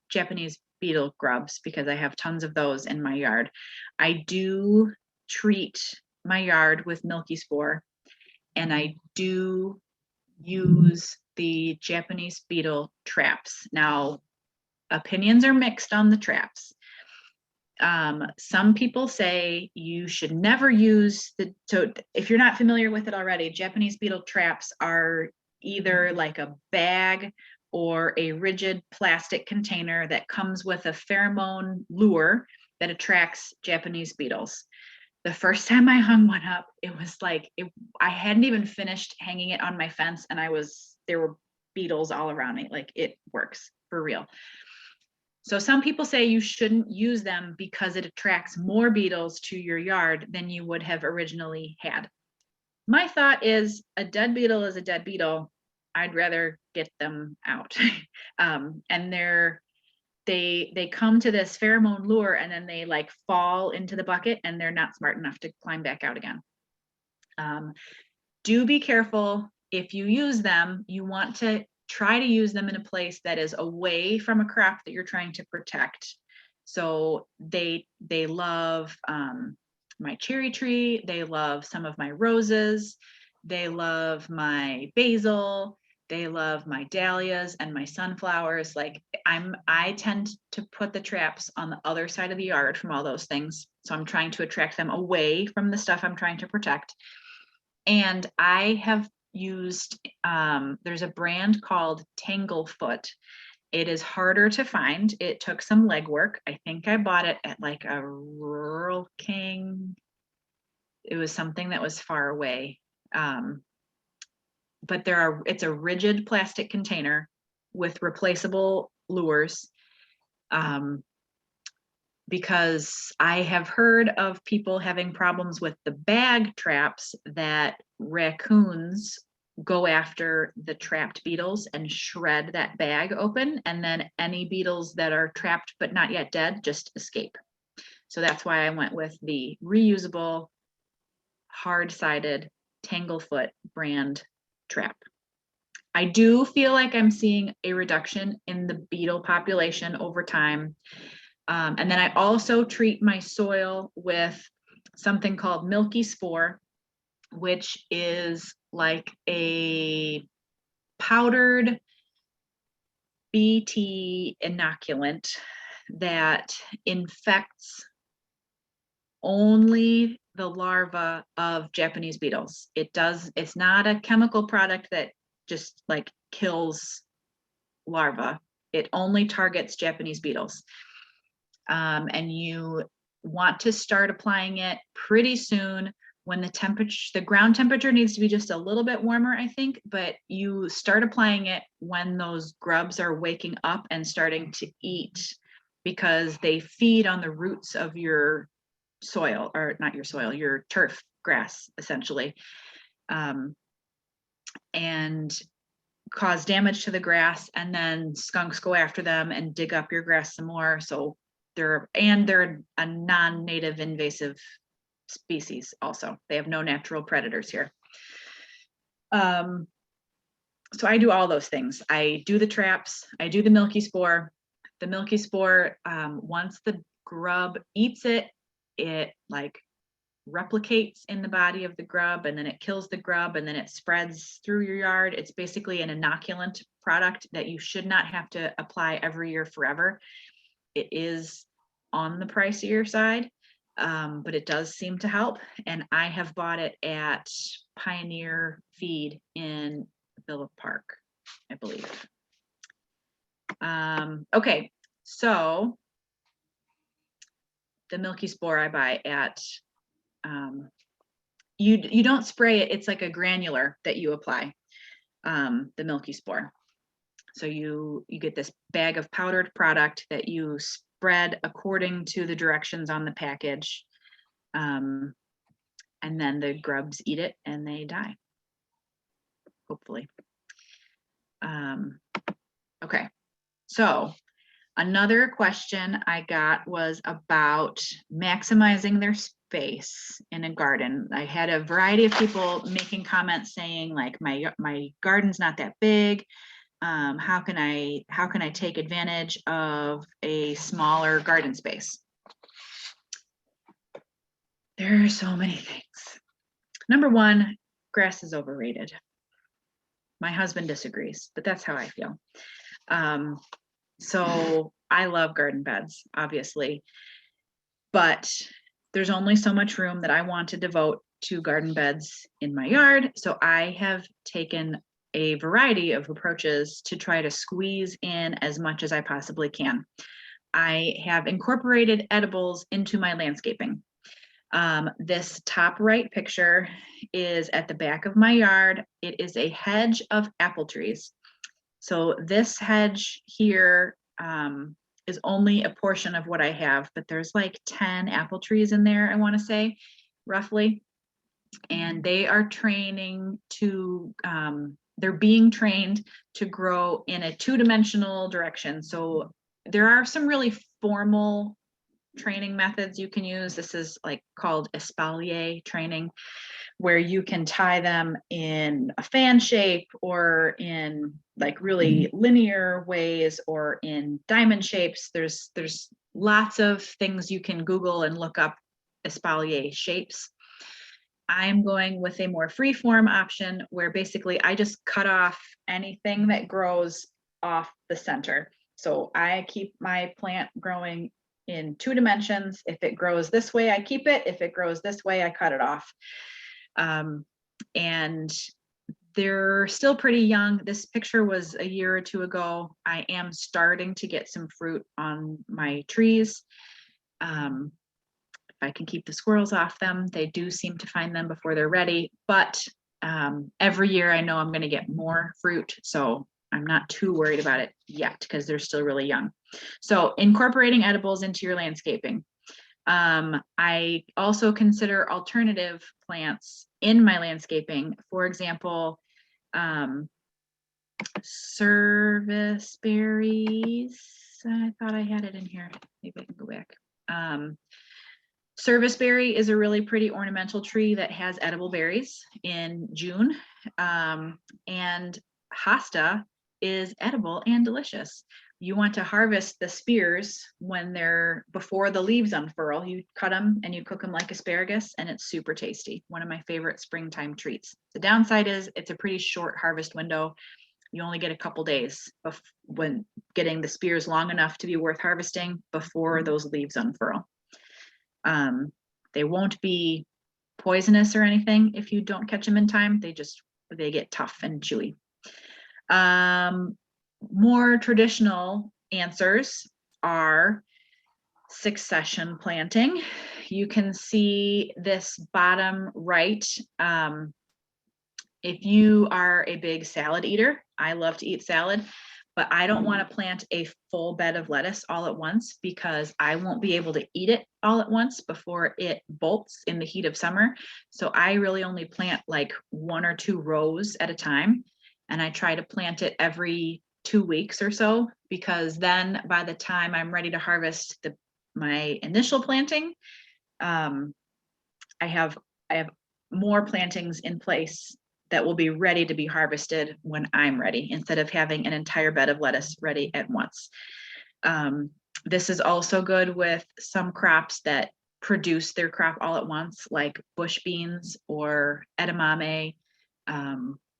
Japanese beetle grubs, because I have tons of those in my yard. I do treat my yard with Milky Spore, and I do use the Japanese beetle traps. Now, opinions are mixed on the traps. Some people say you should never use so if you're not familiar with it already, Japanese beetle traps are either like a bag or a rigid plastic container that comes with a pheromone lure that attracts Japanese beetles. The first time I hung one up, it was like, I hadn't even finished hanging it on my fence, and there were beetles all around me. Like, it works for real. So some people say you shouldn't use them because it attracts more beetles to your yard than you would have originally had. My thought is, a dead beetle is a dead beetle. I'd rather get them out. And they come to this pheromone lure, and then they like fall into the bucket, and they're not smart enough to climb back out again. Do be careful. If you use them, you want to try to use them in a place that is away from a crop that you're trying to protect. So they love my cherry tree. They love some of my roses. They love my basil. They love my dahlias and my sunflowers. Like, I tend to put the traps on the other side of the yard from all those things. So I'm trying to attract them away from the stuff I'm trying to protect. And I have used, there's a brand called Tanglefoot. It is harder to find. It took some legwork. I think I bought it at like a Rural King. It was something that was far away. But it's a rigid plastic container with replaceable lures. Because I have heard of people having problems with the bag traps, that raccoons go after the trapped beetles and shred that bag open, and then any beetles that are trapped but not yet dead just escape. So that's why I went with the reusable, hard-sided Tanglefoot brand trap. I do feel like I'm seeing a reduction in the beetle population over time. And then I also treat my soil with something called Milky Spore, which is like a powdered BT inoculant that infects only the larva of Japanese beetles. It's not a chemical product that just like kills larvae. It only targets Japanese beetles. And you want to start applying it pretty soon, when the ground temperature needs to be just a little bit warmer, I think, but you start applying it when those grubs are waking up and starting to eat, because they feed on the roots of your soil, or not your soil, your turf grass, essentially, and cause damage to the grass, and then skunks go after them and dig up your grass some more. So they're a non-native invasive species also. They have no natural predators here. So I do all those things. I do the traps, I do the Milky Spore. The Milky Spore, once the grub eats it, it like replicates in the body of the grub, and then it kills the grub, and then it spreads through your yard. It's basically an inoculant product that you should not have to apply every year forever. It is on the pricier side, but it does seem to help. And I have bought it at Pioneer Feed in Villa Park, I believe. Okay, So the Milky Spore I buy at, you don't spray it. It's like a granular that you apply, the Milky Spore. So you get this bag of powdered product that you spread according to the directions on the package. And then the grubs eat it and they die, hopefully. Okay, so another question I got was about maximizing their space in a garden. I had a variety of people making comments saying like, my garden's not that big. How can I take advantage of a smaller garden space? There are so many things. Number one, grass is overrated. My husband disagrees, but that's how I feel. So I love garden beds, obviously, but there's only so much room that I want to devote to garden beds in my yard. So I have taken a variety of approaches to try to squeeze in as much as I possibly can. I have incorporated edibles into my landscaping. This top right picture is at the back of my yard. It is a hedge of apple trees. So this hedge here is only a portion of what I have, but there's like 10 apple trees in there, I want to say, roughly. And they are they're being trained to grow in a two-dimensional direction. So there are some really formal training methods you can use. This is like called espalier training, where you can tie them in a fan shape or in like really linear ways or in diamond shapes. There's lots of things you can Google and look up espalier shapes. I'm going with a more free-form option where basically I just cut off anything that grows off the center. So I keep my plant growing in 2 dimensions. If it grows this way, I keep it. If it grows this way, I cut it off. And they're still pretty young. This picture was a year or 2 ago. I am starting to get some fruit on my trees. If I can keep the squirrels off them, they do seem to find them before they're ready. But every year I know I'm going to get more fruit. So I'm not too worried about it yet because they're still really young. So incorporating edibles into your landscaping. I also consider alternative plants in my landscaping. For example, service berries. I thought I had it in here. Maybe I can go back. Service berry is a really pretty ornamental tree that has edible berries in June. And hosta is edible and delicious. You want to harvest the spears when before the leaves unfurl. You cut them and you cook them like asparagus, and it's super tasty. One of my favorite springtime treats. The downside is it's a pretty short harvest window. You only get a couple days when getting the spears long enough to be worth harvesting before those leaves unfurl. They won't be poisonous or anything if you don't catch them in time. They get tough and chewy. More traditional answers are succession planting. You can see this bottom right. If you are a big salad eater, I love to eat salad, but I don't want to plant a full bed of lettuce all at once because I won't be able to eat it all at once before it bolts in the heat of summer. So I really only plant like 1 or 2 rows at a time. And I try to plant it every 2 weeks or so, because then by the time I'm ready to harvest my initial planting, I have more plantings in place that will be ready to be harvested when I'm ready, instead of having an entire bed of lettuce ready at once. This is also good with some crops that produce their crop all at once, like bush beans or edamame,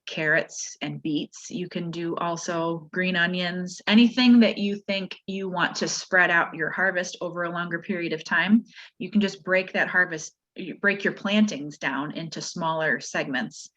carrots and beets. You can do also green onions, anything that you think you want to spread out your harvest over a longer period of time. You can just break your plantings down into smaller segments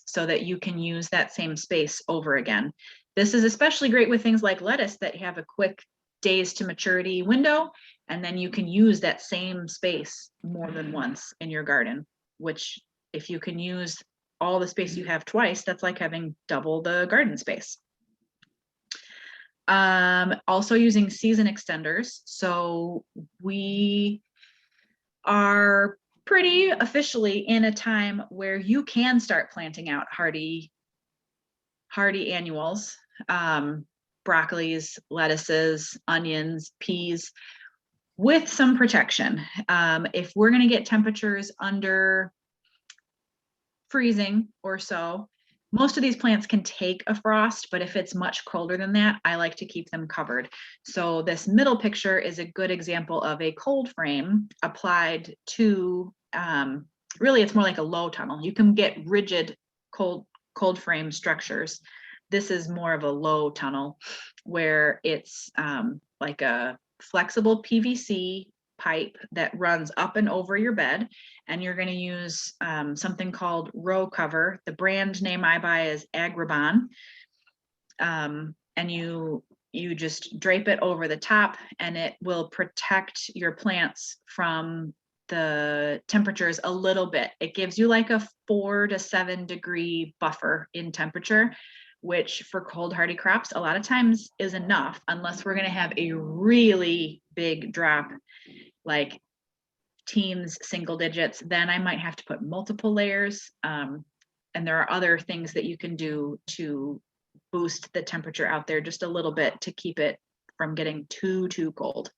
so that you can use that same space over again. This is especially great with things like lettuce that have a quick days to maturity window, and then you can use that same space more than once in your garden, which if you can use all the space you have twice, that's like having double the garden space. Also using season extenders. So we are pretty officially in a time where you can start planting out hardy annuals, broccolis, lettuces, onions, peas, with some protection. If we're going to get temperatures under freezing or so, most of these plants can take a frost, but if it's much colder than that, I like to keep them covered. So this middle picture is a good example of a cold frame applied to, really it's more like a low tunnel. You can get rigid cold frame structures. This is more of a low tunnel where it's like a flexible PVC pipe that runs up and over your bed, and you're going to use something called row cover. The brand name I buy is Agribon, and you just drape it over the top, and it will protect your plants from the temperatures a little bit. It gives you like a 4 to 7 degree buffer in temperature, which for cold hardy crops a lot of times is enough, unless we're going to have a really big drop, like teens, single digits. Then I might have to put multiple layers. And there are other things that you can do to boost the temperature out there just a little bit to keep it from getting too cold.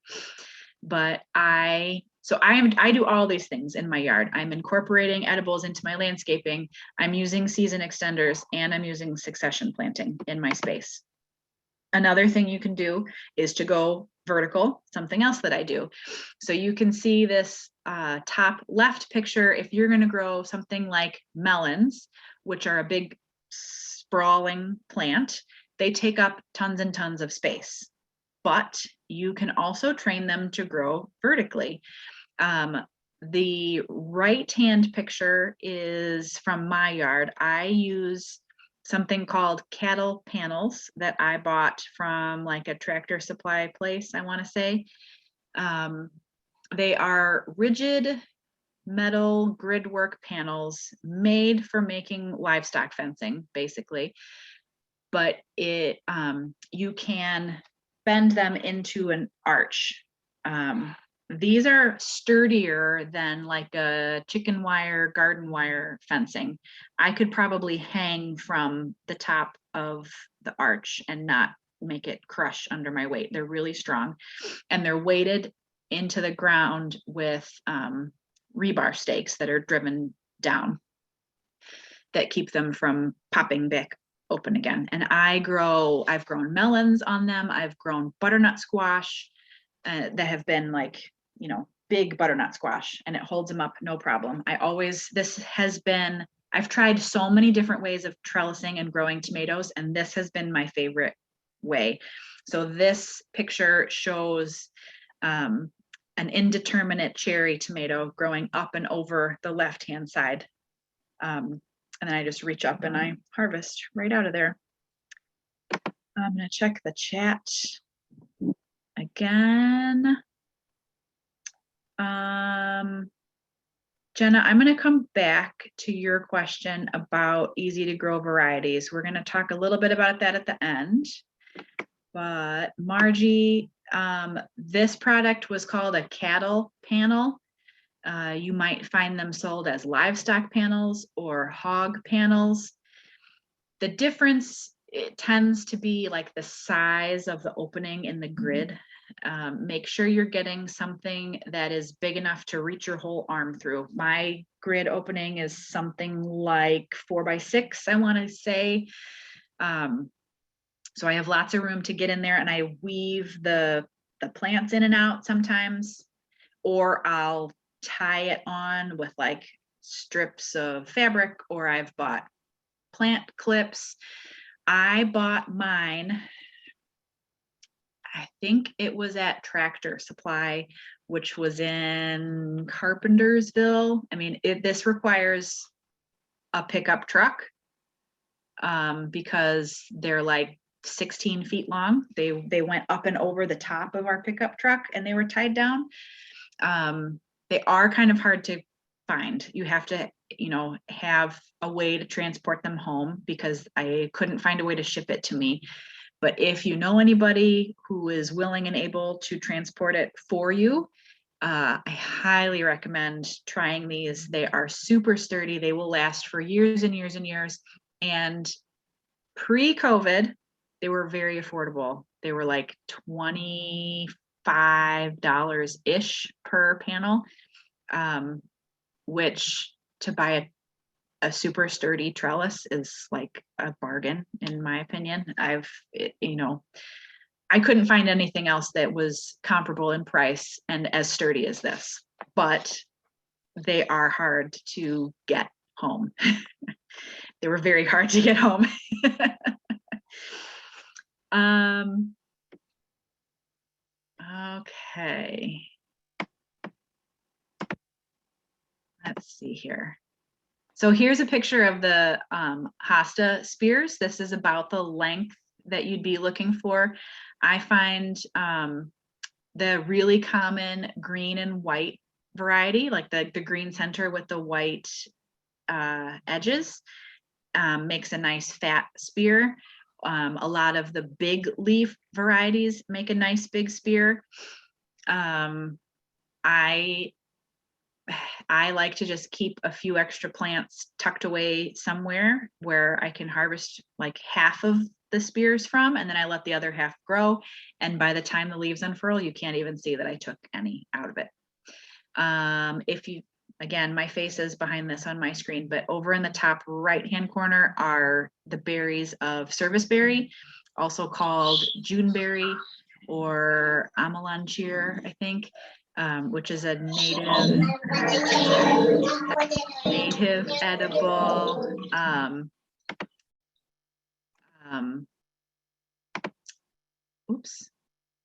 But I do all these things in my yard. I'm incorporating edibles into my landscaping. I'm using season extenders, and I'm using succession planting in my space. Another thing you can do is to go vertical, something else that I do. So you can see this top left picture. If you're going to grow something like melons, which are a big sprawling plant, they take up tons and tons of space, but you can also train them to grow vertically. The right-hand picture is from my yard. I use something called cattle panels that I bought from like a tractor supply place, I want to say. They are rigid metal gridwork panels made for making livestock fencing, basically. But you can bend them into an arch. These are sturdier than like a chicken wire, garden wire fencing. I could probably hang from the top of the arch and not make it crush under my weight. They're really strong, and they're weighted into the ground with rebar stakes that are driven down that keep them from popping back open again. And I've grown melons on them. I've grown butternut squash that have been like, big butternut squash, and it holds them up no problem. I've tried so many different ways of trellising and growing tomatoes, and this has been my favorite way. So this picture shows an indeterminate cherry tomato growing up and over the left-hand side. And then I just reach up and I harvest right out of there. I'm going to check the chat again. Jenna, I'm going to come back to your question about easy to grow varieties. We're going to talk a little bit about that at the end. But Margie, this product was called a cattle panel. You might find them sold as livestock panels or hog panels. The difference, it tends to be like the size of the opening in the grid. Make sure you're getting something that is big enough to reach your whole arm through. My grid opening is something like 4 by 6, I want to say. So I have lots of room to get in there, and I weave the plants in and out sometimes, or I'll tie it on with like strips of fabric, or I've bought plant clips. I bought mine, I think it was at Tractor Supply, which was in Carpentersville. I mean, this requires a pickup truck because they're like 16 feet long. They went up and over the top of our pickup truck and they were tied down. They are kind of hard to find. You have to, have a way to transport them home, because I couldn't find a way to ship it to me. But if you know anybody who is willing and able to transport it for you, I highly recommend trying these. They are super sturdy. They will last for years and years and years. And pre-COVID, they were very affordable. They were like $25-ish per panel, which to buy a super sturdy trellis is like a bargain, in my opinion. I couldn't find anything else that was comparable in price and as sturdy as this, but they are hard to get home. They were very hard to get home. Okay. Let's see here. So here's a picture of the Hosta Spears. This is about the length that you'd be looking for. I find the really common green and white variety, like the green center with the white edges, makes a nice fat spear. A lot of the big leaf varieties make a nice big spear. I like to just keep a few extra plants tucked away somewhere where I can harvest like half of the spears from, and then I let the other half grow. And by the time the leaves unfurl, you can't even see that I took any out of it. Again, my face is behind this on my screen, but over in the top right-hand corner are the berries of serviceberry, also called Juneberry or Amelanchier, I think, which is a native edible oops,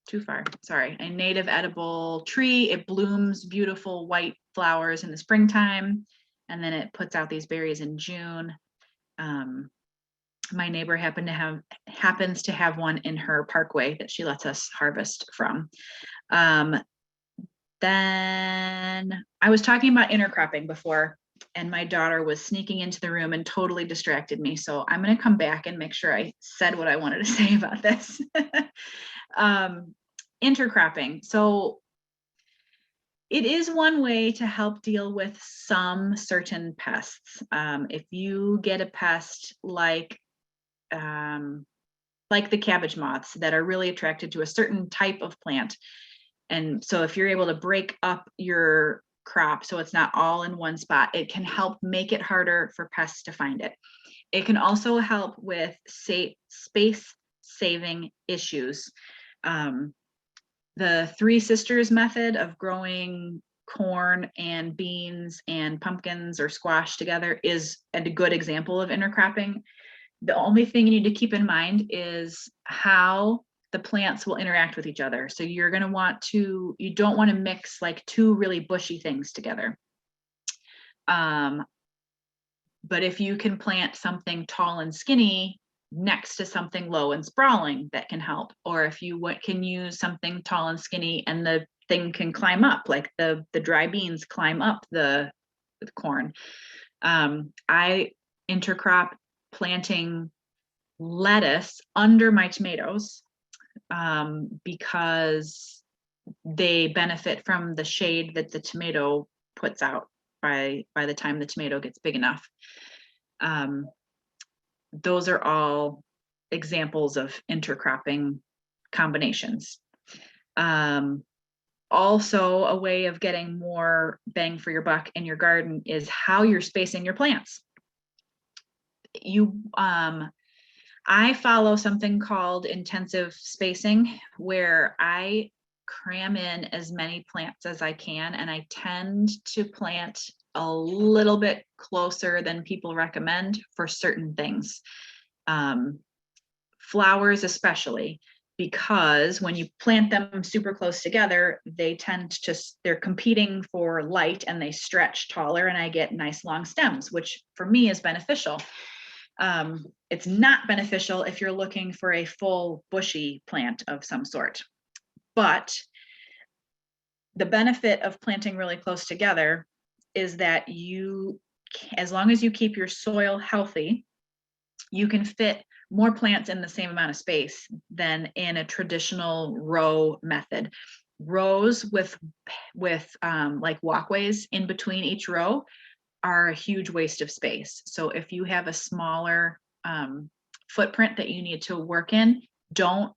too far, sorry, a native edible tree. It blooms beautiful white flowers in the springtime, and then it puts out these berries in June. My neighbor happens to have one in her parkway that she lets us harvest from. Then I was talking about intercropping before, and my daughter was sneaking into the room and totally distracted me. So I'm going to come back and make sure I said what I wanted to say about this. Intercropping. So it is one way to help deal with some certain pests. If you get a pest like the cabbage moths that are really attracted to a certain type of plant, and so if you're able to break up your crop so it's not all in one spot, it can help make it harder for pests to find it. It can also help with space saving issues. The Three Sisters method of growing corn and beans and pumpkins or squash together is a good example of intercropping. The only thing you need to keep in mind is how the plants will interact with each other. So you don't want to mix like two really bushy things together. But if you can plant something tall and skinny next to something low and sprawling, that can help. Or if you can use something tall and skinny and the thing can climb up, like the dry beans climb up the corn. I intercrop planting lettuce under my tomatoes because they benefit from the shade that the tomato puts out by the time the tomato gets big enough. Those are all examples of intercropping combinations. Also, a way of getting more bang for your buck in your garden is how you're spacing your plants. I follow something called intensive spacing, where I cram in as many plants as I can, and I tend to plant a little bit closer than people recommend for certain things. Flowers especially, because when you plant them super close together, they're competing for light and they stretch taller, and I get nice long stems, which for me is beneficial. It's not beneficial if you're looking for a full bushy plant of some sort. But the benefit of planting really close together is that you, as long as you keep your soil healthy, you can fit more plants in the same amount of space than in a traditional row method. Rows with like walkways in between each row are a huge waste of space. So if you have a smaller footprint that you need to work in, don't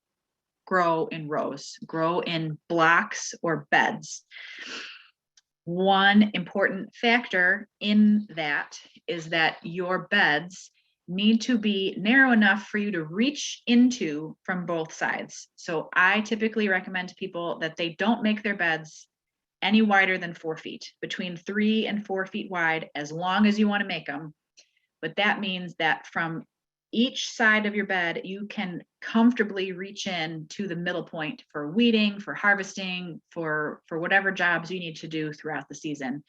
grow in rows, grow in blocks or beds. One important factor in that is that your beds need to be narrow enough for you to reach into from both sides. So I typically recommend to people that they don't make their beds any wider than 4 feet, between 3 and 4 feet wide, as long as you want to make them. But that means that from each side of your bed, you can comfortably reach in to the middle point for weeding, for harvesting, for whatever jobs you need to do throughout the season.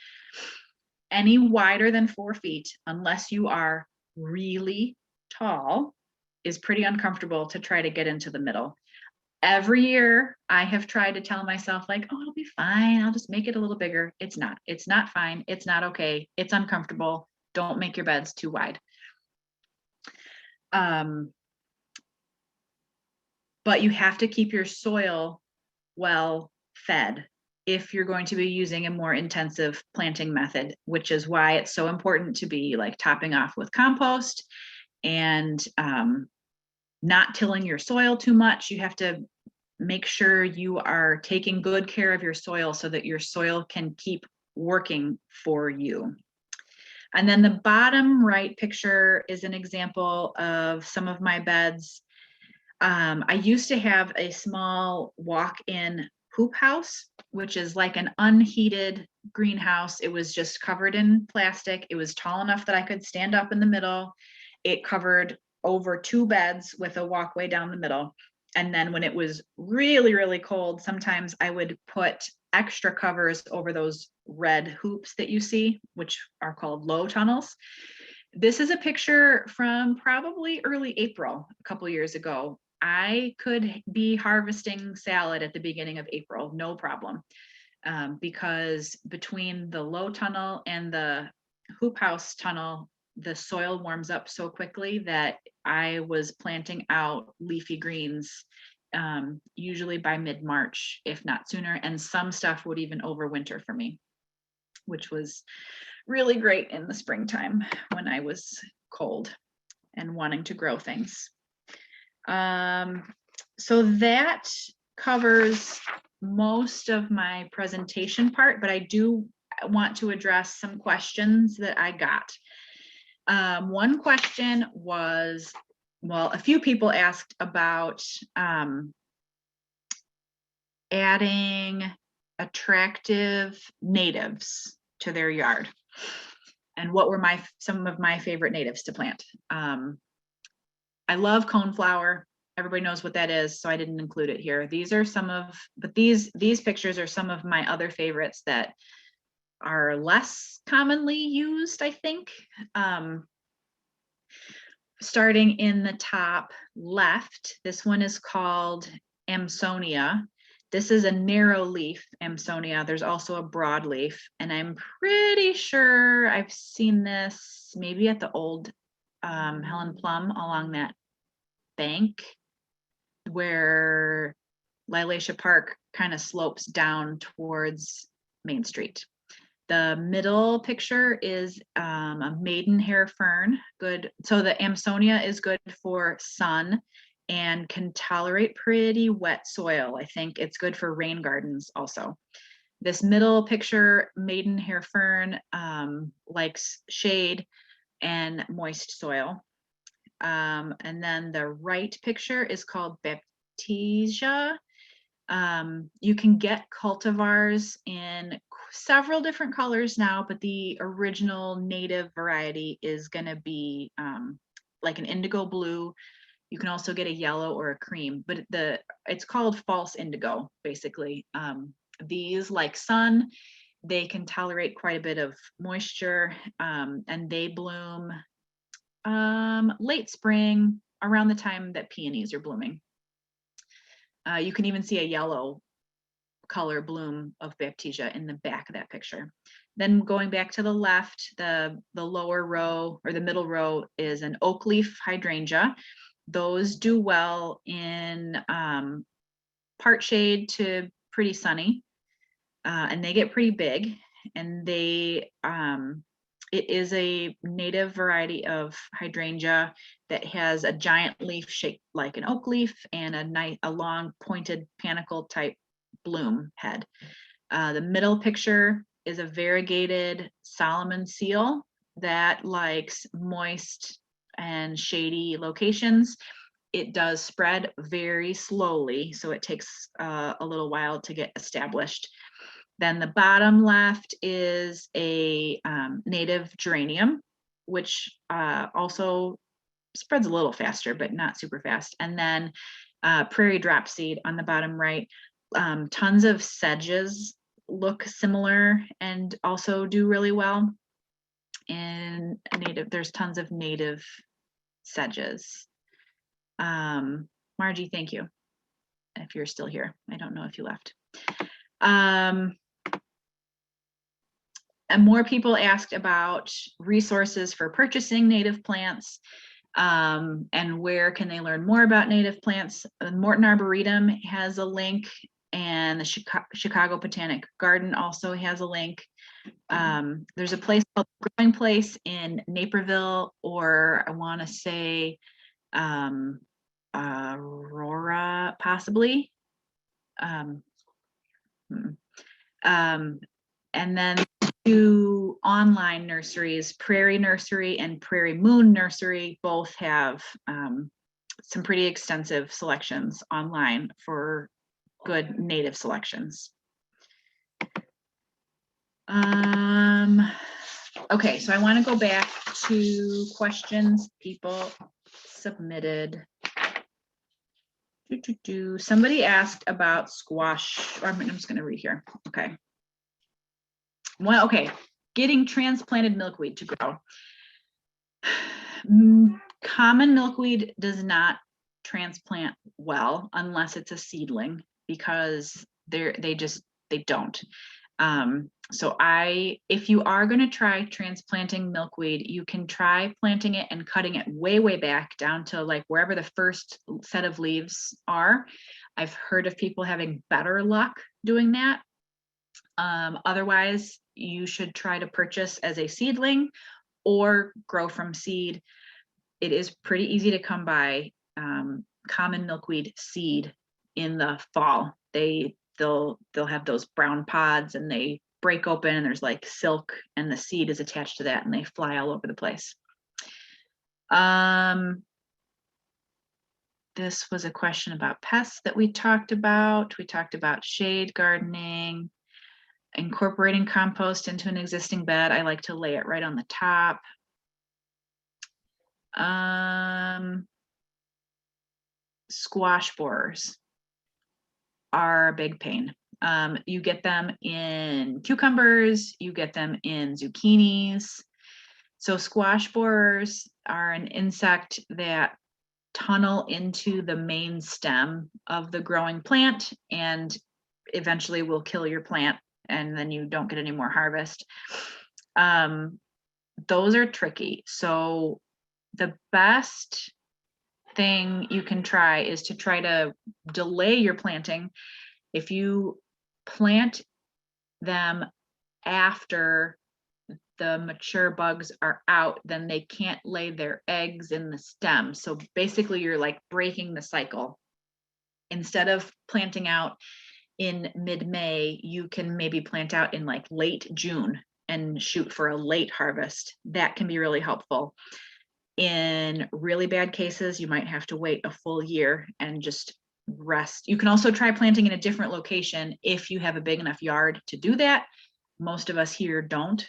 Any wider than 4 feet, unless you are really tall, is pretty uncomfortable to try to get into the middle. Every year I have tried to tell myself like, oh, it'll be fine, I'll just make it a little bigger. It's not fine, it's not okay, it's uncomfortable. Don't make your beds too wide. But you have to keep your soil well fed if you're going to be using a more intensive planting method, which is why it's so important to be like topping off with compost and not tilling your soil too much. You have to make sure you are taking good care of your soil so that your soil can keep working for you. And then the bottom right picture is an example of some of my beds. I used to have a small walk-in hoop house, which is like an unheated greenhouse. It was just covered in plastic. It was tall enough that I could stand up in the middle. It covered over 2 beds with a walkway down the middle. And then when it was really, really cold, sometimes I would put extra covers over those red hoops that you see, which are called low tunnels. This is a picture from probably early April, a couple years ago. I could be harvesting salad at the beginning of April, no problem, because between the low tunnel and the hoop house tunnel, the soil warms up so quickly that I was planting out leafy greens usually by mid-March, if not sooner, and some stuff would even overwinter for me, which was really great in the springtime when I was cold and wanting to grow things. So that covers most of my presentation part, but I do want to address some questions that I got. One question was, well, a few people asked about adding attractive natives to their yard, and what were some of my favorite natives to plant. I love coneflower. Everybody knows what that is, so I didn't include it here. These are but these pictures are some of my other favorites that are less commonly used, I think. Starting in the top left, this one is called Amsonia. This is a narrow leaf Amsonia. There's also a broadleaf, and I'm pretty sure I've seen this maybe at the old Helen Plum along that bank where Lilacia Park kind of slopes down towards Main Street. The middle picture is a maidenhair fern. Good. So the Amsonia is good for sun and can tolerate pretty wet soil. I think it's good for rain gardens also. This middle picture, maidenhair fern, likes shade and moist soil. And then the right picture is called Beptisia. You can get cultivars in several different colors now, but the original native variety is going to be like an indigo blue. You can also get a yellow or a cream, but it's called false indigo, basically. These, like sun, they can tolerate quite a bit of moisture, and they bloom late spring, around the time that peonies are blooming. You can even see a yellow color bloom of Beptisia in the back of that picture. Then going back to the left, the lower row or the middle row is an oak leaf hydrangea. Those do well in part shade to pretty sunny, and they get pretty big. And they it is a native variety of hydrangea that has a giant leaf shaped like an oak leaf and a long pointed panicle type bloom head. The middle picture is a variegated Solomon seal that likes moist and shady locations. It does spread very slowly, so it takes a little while to get established. Then the bottom left is a native geranium, which also spreads a little faster, but not super fast. And then prairie drop seed on the bottom right. Tons of sedges look similar and also do really well. In native, there's tons of native sedges. Margie, thank you. If you're still here, I don't know if you left. And more people asked about resources for purchasing native plants, and where can they learn more about native plants. Morton Arboretum has a link, and the Chicago Botanic Garden also has a link. There's a place called Growing Place in Naperville, or I want to say Aurora, possibly. And then two online nurseries, Prairie Nursery and Prairie Moon Nursery, both have some pretty extensive selections online for good native selections. Okay, so I want to go back to questions people submitted. Somebody asked about squash. I'm just going to read here. Okay. Well, okay, getting transplanted milkweed to grow. Common milkweed does not transplant well unless it's a seedling, because they don't. So if you are going to try transplanting milkweed, you can try planting it and cutting it way back down to like wherever the first set of leaves are. I've heard of people having better luck doing that. Otherwise, you should try to purchase as a seedling or grow from seed. It is pretty easy to come by common milkweed seed in the fall. They'll have those brown pods, and they break open, and there's like silk, and the seed is attached to that, and they fly all over the place. This was a question about pests that we talked about. We talked about shade gardening, incorporating compost into an existing bed. I like to lay it right on the top. Squash borers are a big pain. You get them in cucumbers, you get them in zucchinis. So squash borers are an insect that tunnel into the main stem of the growing plant and eventually will kill your plant, and then you don't get any more harvest. Those are tricky. So the best thing you can try is to try to delay your planting. If you plant them after the mature bugs are out, then they can't lay their eggs in the stem. So basically you're like breaking the cycle. Instead of planting out in mid-May, you can maybe plant out in like late June and shoot for a late harvest. That can be really helpful. In really bad cases, you might have to wait a full year and just rest. You can also try planting in a different location if you have a big enough yard to do that. Most of us here don't.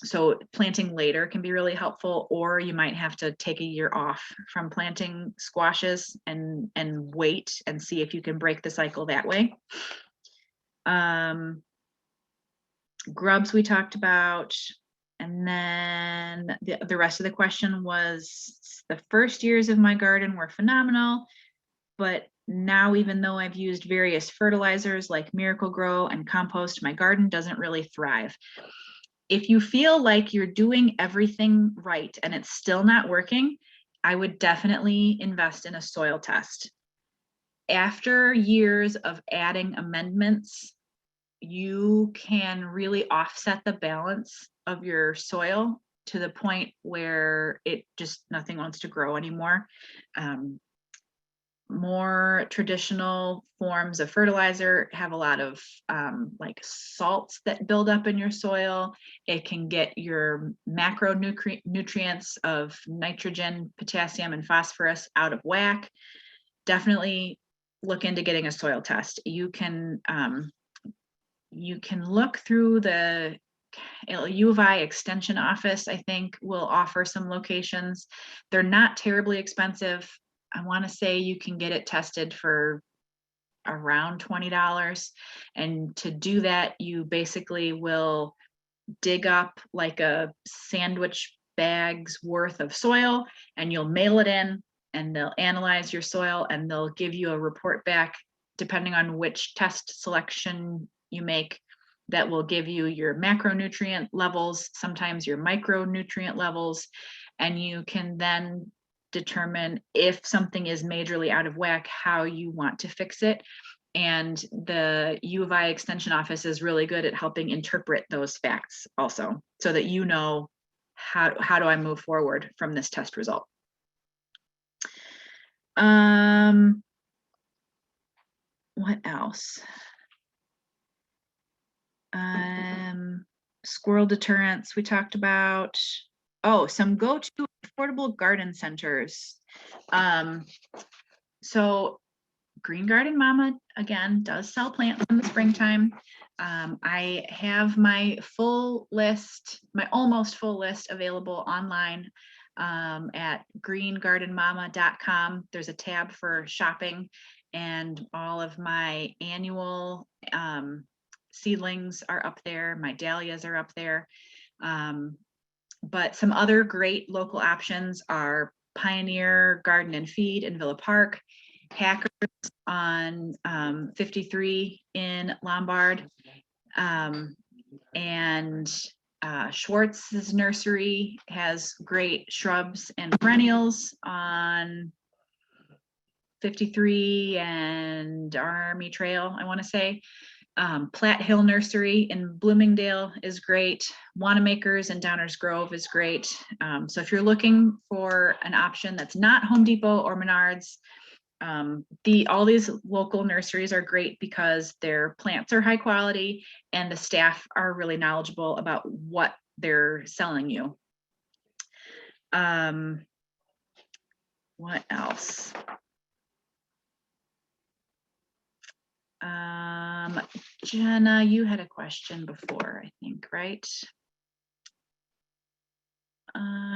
So planting later can be really helpful, or you might have to take a year off from planting squashes and wait and see if you can break the cycle that way. Grubs we talked about, And then the rest of the question was, the first years of my garden were phenomenal, but now, even though I've used various fertilizers like Miracle-Gro and compost, my garden doesn't really thrive. If you feel like you're doing everything right and it's still not working, I would definitely invest in a soil test. After years of adding amendments, you can really offset the balance of your soil to the point where it just nothing wants to grow anymore. More traditional forms of fertilizer have a lot of like salts that build up in your soil. It can get your macronutrients of nitrogen, potassium, and phosphorus out of whack. Definitely look into getting a soil test. You can look through the U of I extension office, I think, will offer some locations. They're not terribly expensive. I want to say you can get it tested for around $20. And to do that, you basically will dig up like a sandwich bag's worth of soil, and you'll mail it in, and they'll analyze your soil, and they'll give you a report back, depending on which test selection you make, that will give you your macronutrient levels, sometimes your micronutrient levels, and you can then determine if something is majorly out of whack, how you want to fix it. And the U of I extension office is really good at helping interpret those facts also, so that you know how do I move forward from this test result. What else? Squirrel deterrents we talked about. Oh, some go-to affordable garden centers. So Green Garden Mama, again, does sell plants in the springtime. I have my full list, my almost full list available online at greengardenmama.com. There's a tab for shopping, and all of my annual seedlings are up there. My dahlias are up there. But some other great local options are Pioneer Garden and Feed in Villa Park, Hackers on 53 in Lombard, and Schwartz's nursery has great shrubs and perennials on 53 and Army Trail, I want to say. Platt Hill Nursery in Bloomingdale is great. Wanamaker's in Downers Grove is great. So if you're looking for an option that's not Home Depot or Menards, all these local nurseries are great because their plants are high quality and the staff are really knowledgeable about what they're selling you. What else? Jenna, you had a question before, I think, right?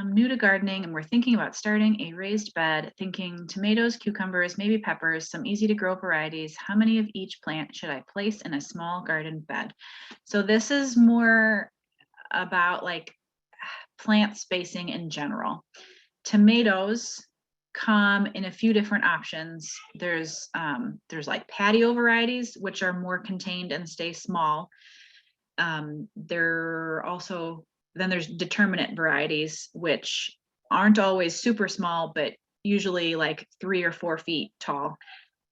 New to gardening, and we're thinking about starting a raised bed, thinking tomatoes, cucumbers, maybe peppers, some easy to grow varieties. How many of each plant should I place in a small garden bed? So this is more about like plant spacing in general. Tomatoes come in a few different options. There's like patio varieties, which are more contained and stay small. Then there's determinate varieties, which aren't always super small, but usually like 3 or 4 feet tall.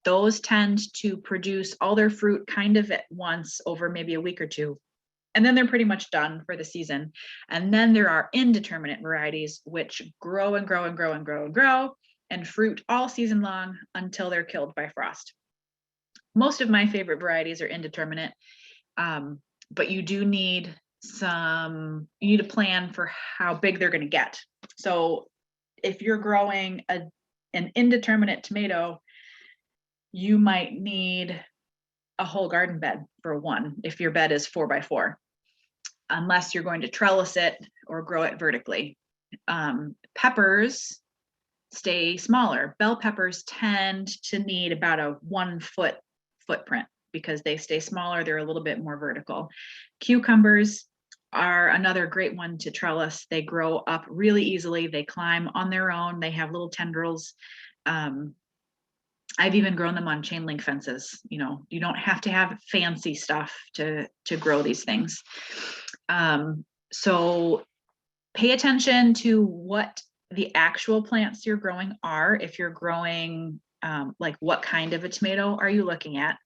Those tend to produce all their fruit kind of at once over maybe a week or two. And then they're pretty much done for the season. And then there are indeterminate varieties, which grow and grow and grow and grow and grow and fruit all season long until they're killed by frost. Most of my favorite varieties are indeterminate, but you do need a plan for how big they're going to get. So if you're growing an indeterminate tomato, you might need a whole garden bed for one, if your bed is 4x4, unless you're going to trellis it or grow it vertically. Peppers stay smaller. Bell peppers tend to need about a 1 foot footprint because they stay smaller. They're a little bit more vertical. Cucumbers are another great one to trellis. They grow up really easily. They climb on their own. They have little tendrils. I've even grown them on chain link fences. You know, you don't have to have fancy stuff to grow these things. So pay attention to what the actual plants you're growing are. If you're growing, like what kind of a tomato are you looking at?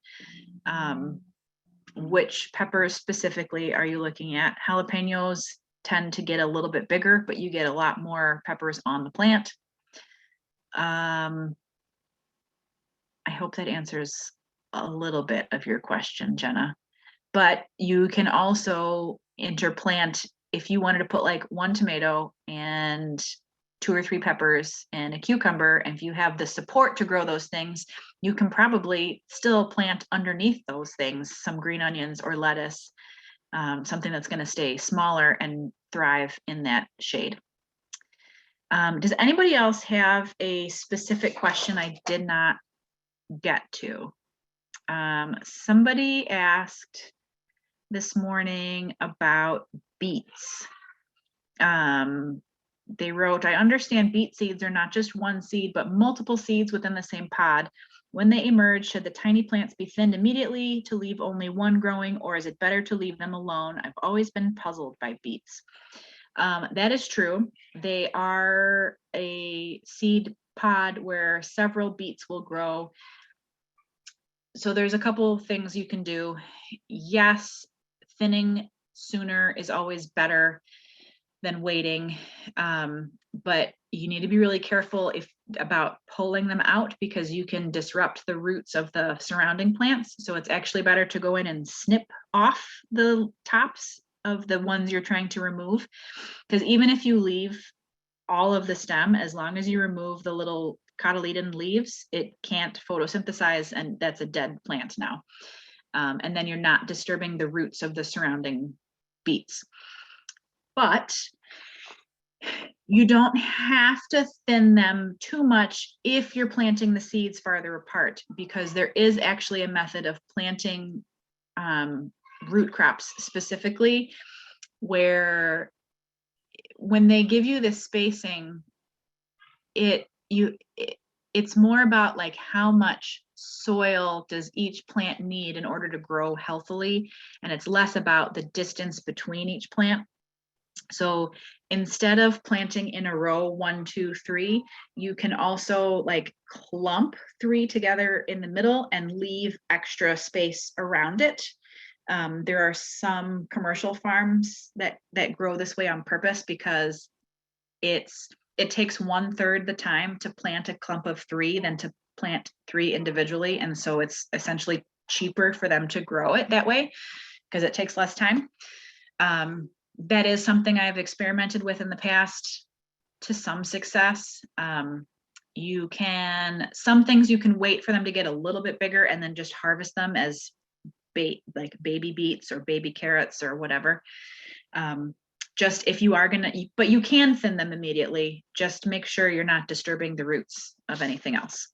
Which peppers specifically are you looking at? Jalapenos tend to get a little bit bigger, but you get a lot more peppers on the plant. I hope that answers a little bit of your question, Jenna. But you can also interplant if you wanted to put like one tomato and 2 or 3 peppers and a cucumber. And if you have the support to grow those things, you can probably still plant underneath those things some green onions or lettuce, something that's going to stay smaller and thrive in that shade. Does anybody else have a specific question I did not get to? Somebody asked this morning about beets. They wrote, I understand beet seeds are not just one seed, but multiple seeds within the same pod. When they emerge, should the tiny plants be thinned immediately to leave only one growing, or is it better to leave them alone? I've always been puzzled by beets. That is true. They are a seed pod where several beets will grow. So there's a couple of things you can do. Yes, thinning sooner is always better than waiting, but you need to be really careful about pulling them out, because you can disrupt the roots of the surrounding plants. So it's actually better to go in and snip off the tops of the ones you're trying to remove, because even if you leave all of the stem, as long as you remove the little cotyledon leaves, it can't photosynthesize, and that's a dead plant now. And then you're not disturbing the roots of the surrounding beets. But you don't have to thin them too much if you're planting the seeds farther apart, because there is actually a method of planting root crops specifically, where when they give you this spacing, it's more about like how much soil does each plant need in order to grow healthily, and it's less about the distance between each plant. So instead of planting in a row 1, 2, 3, you can also like clump 3 together in the middle and leave extra space around it. There are some commercial farms that grow this way on purpose, because it takes 1/3 the time to plant a clump of 3 than to plant 3 individually. And so it's essentially cheaper for them to grow it that way, because it takes less time. That is something I've experimented with in the past to some success. Some things you can wait for them to get a little bit bigger and then just harvest them as like baby beets or baby carrots or whatever. Just if you are gonna, but you can thin them immediately. Just make sure you're not disturbing the roots of anything else.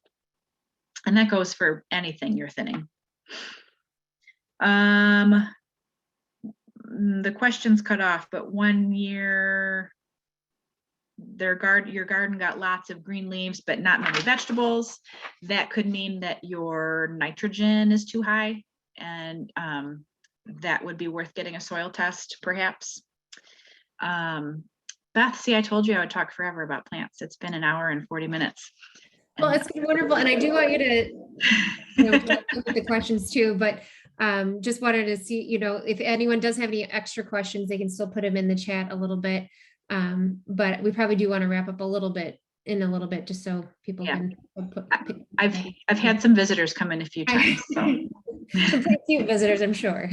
And that goes for anything you're thinning. The question's cut off, but one year your garden got lots of green leaves but not many vegetables. That could mean that your nitrogen is too high, and that would be worth getting a soil test perhaps. Beth, see, I told you I would talk forever about plants. It's been 1 hour and 40 minutes. Well, it's been wonderful. And I do want you to look at the questions too, but just wanted to see, if anyone does have any extra questions, they can still put them in the chat a little bit. But we probably do want to wrap up a little bit just so people can I've had some visitors come in a few times. So. Some pretty cute visitors, I'm sure.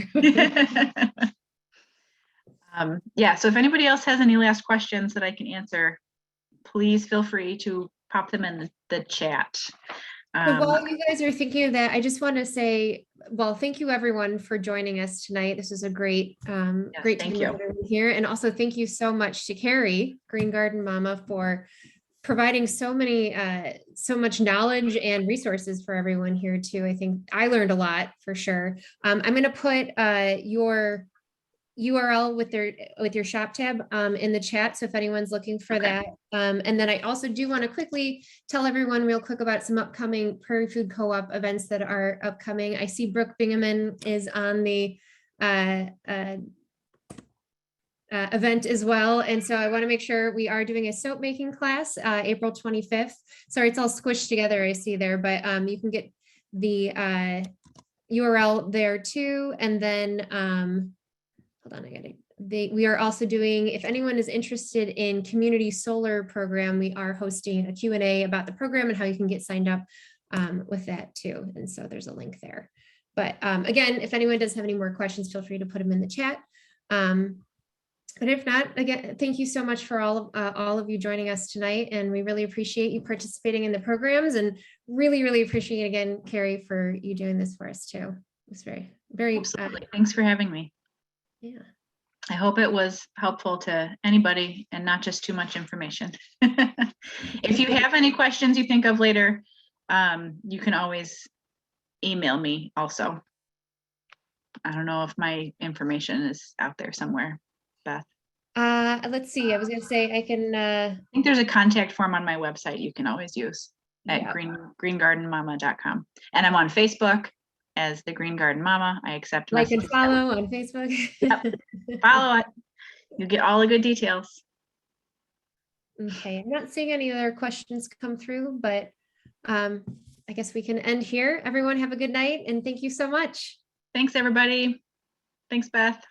Yeah, so if anybody else has any last questions that I can answer, please feel free to pop them in the chat. So while you guys are thinking of that, I just want to say, well, thank you everyone for joining us tonight. This was a great, great time here. And also thank you so much to Carrie, Green Garden Mama, for providing so much knowledge and resources for everyone here too. I think I learned a lot for sure. I'm going to put your URL with your shop tab in the chat. So if anyone's looking for that. And then I also do want to quickly tell everyone real quick about some upcoming Prairie Food Co-op events that are upcoming. I see Brooke Bingaman is on the event as well. And so I want to make sure we are doing a soap making class, April 25th. Sorry, it's all squished together, I see there, but you can get the URL there too. And then, hold on, we are also doing, if anyone is interested in community solar program, we are hosting a Q&A about the program and how you can get signed up with that too. And so there's a link there. But again, if anyone does have any more questions, feel free to put them in the chat. But if not, again, thank you so much for all of you joining us tonight. And we really appreciate you participating in the programs, and really, really appreciate again, Carrie, for you doing this for us too. It was very, very. Absolutely. Thanks for having me. Yeah. I hope it was helpful to anybody and not just too much information. If you have any questions you think of later, you can always email me also. I don't know if my information is out there somewhere, Beth. Let's see. I was going to say I can. I think there's a contact form on my website you can always use at Yeah. greengardenmama.com. And I'm on Facebook as the Green Garden Mama. I accept Like and messages. follow on Facebook. Yep. Follow it. You get all the good details. Okay, I'm not seeing any other questions come through, but I guess we can end here. Everyone have a good night, and thank you so much. Thanks, everybody. Thanks, Beth.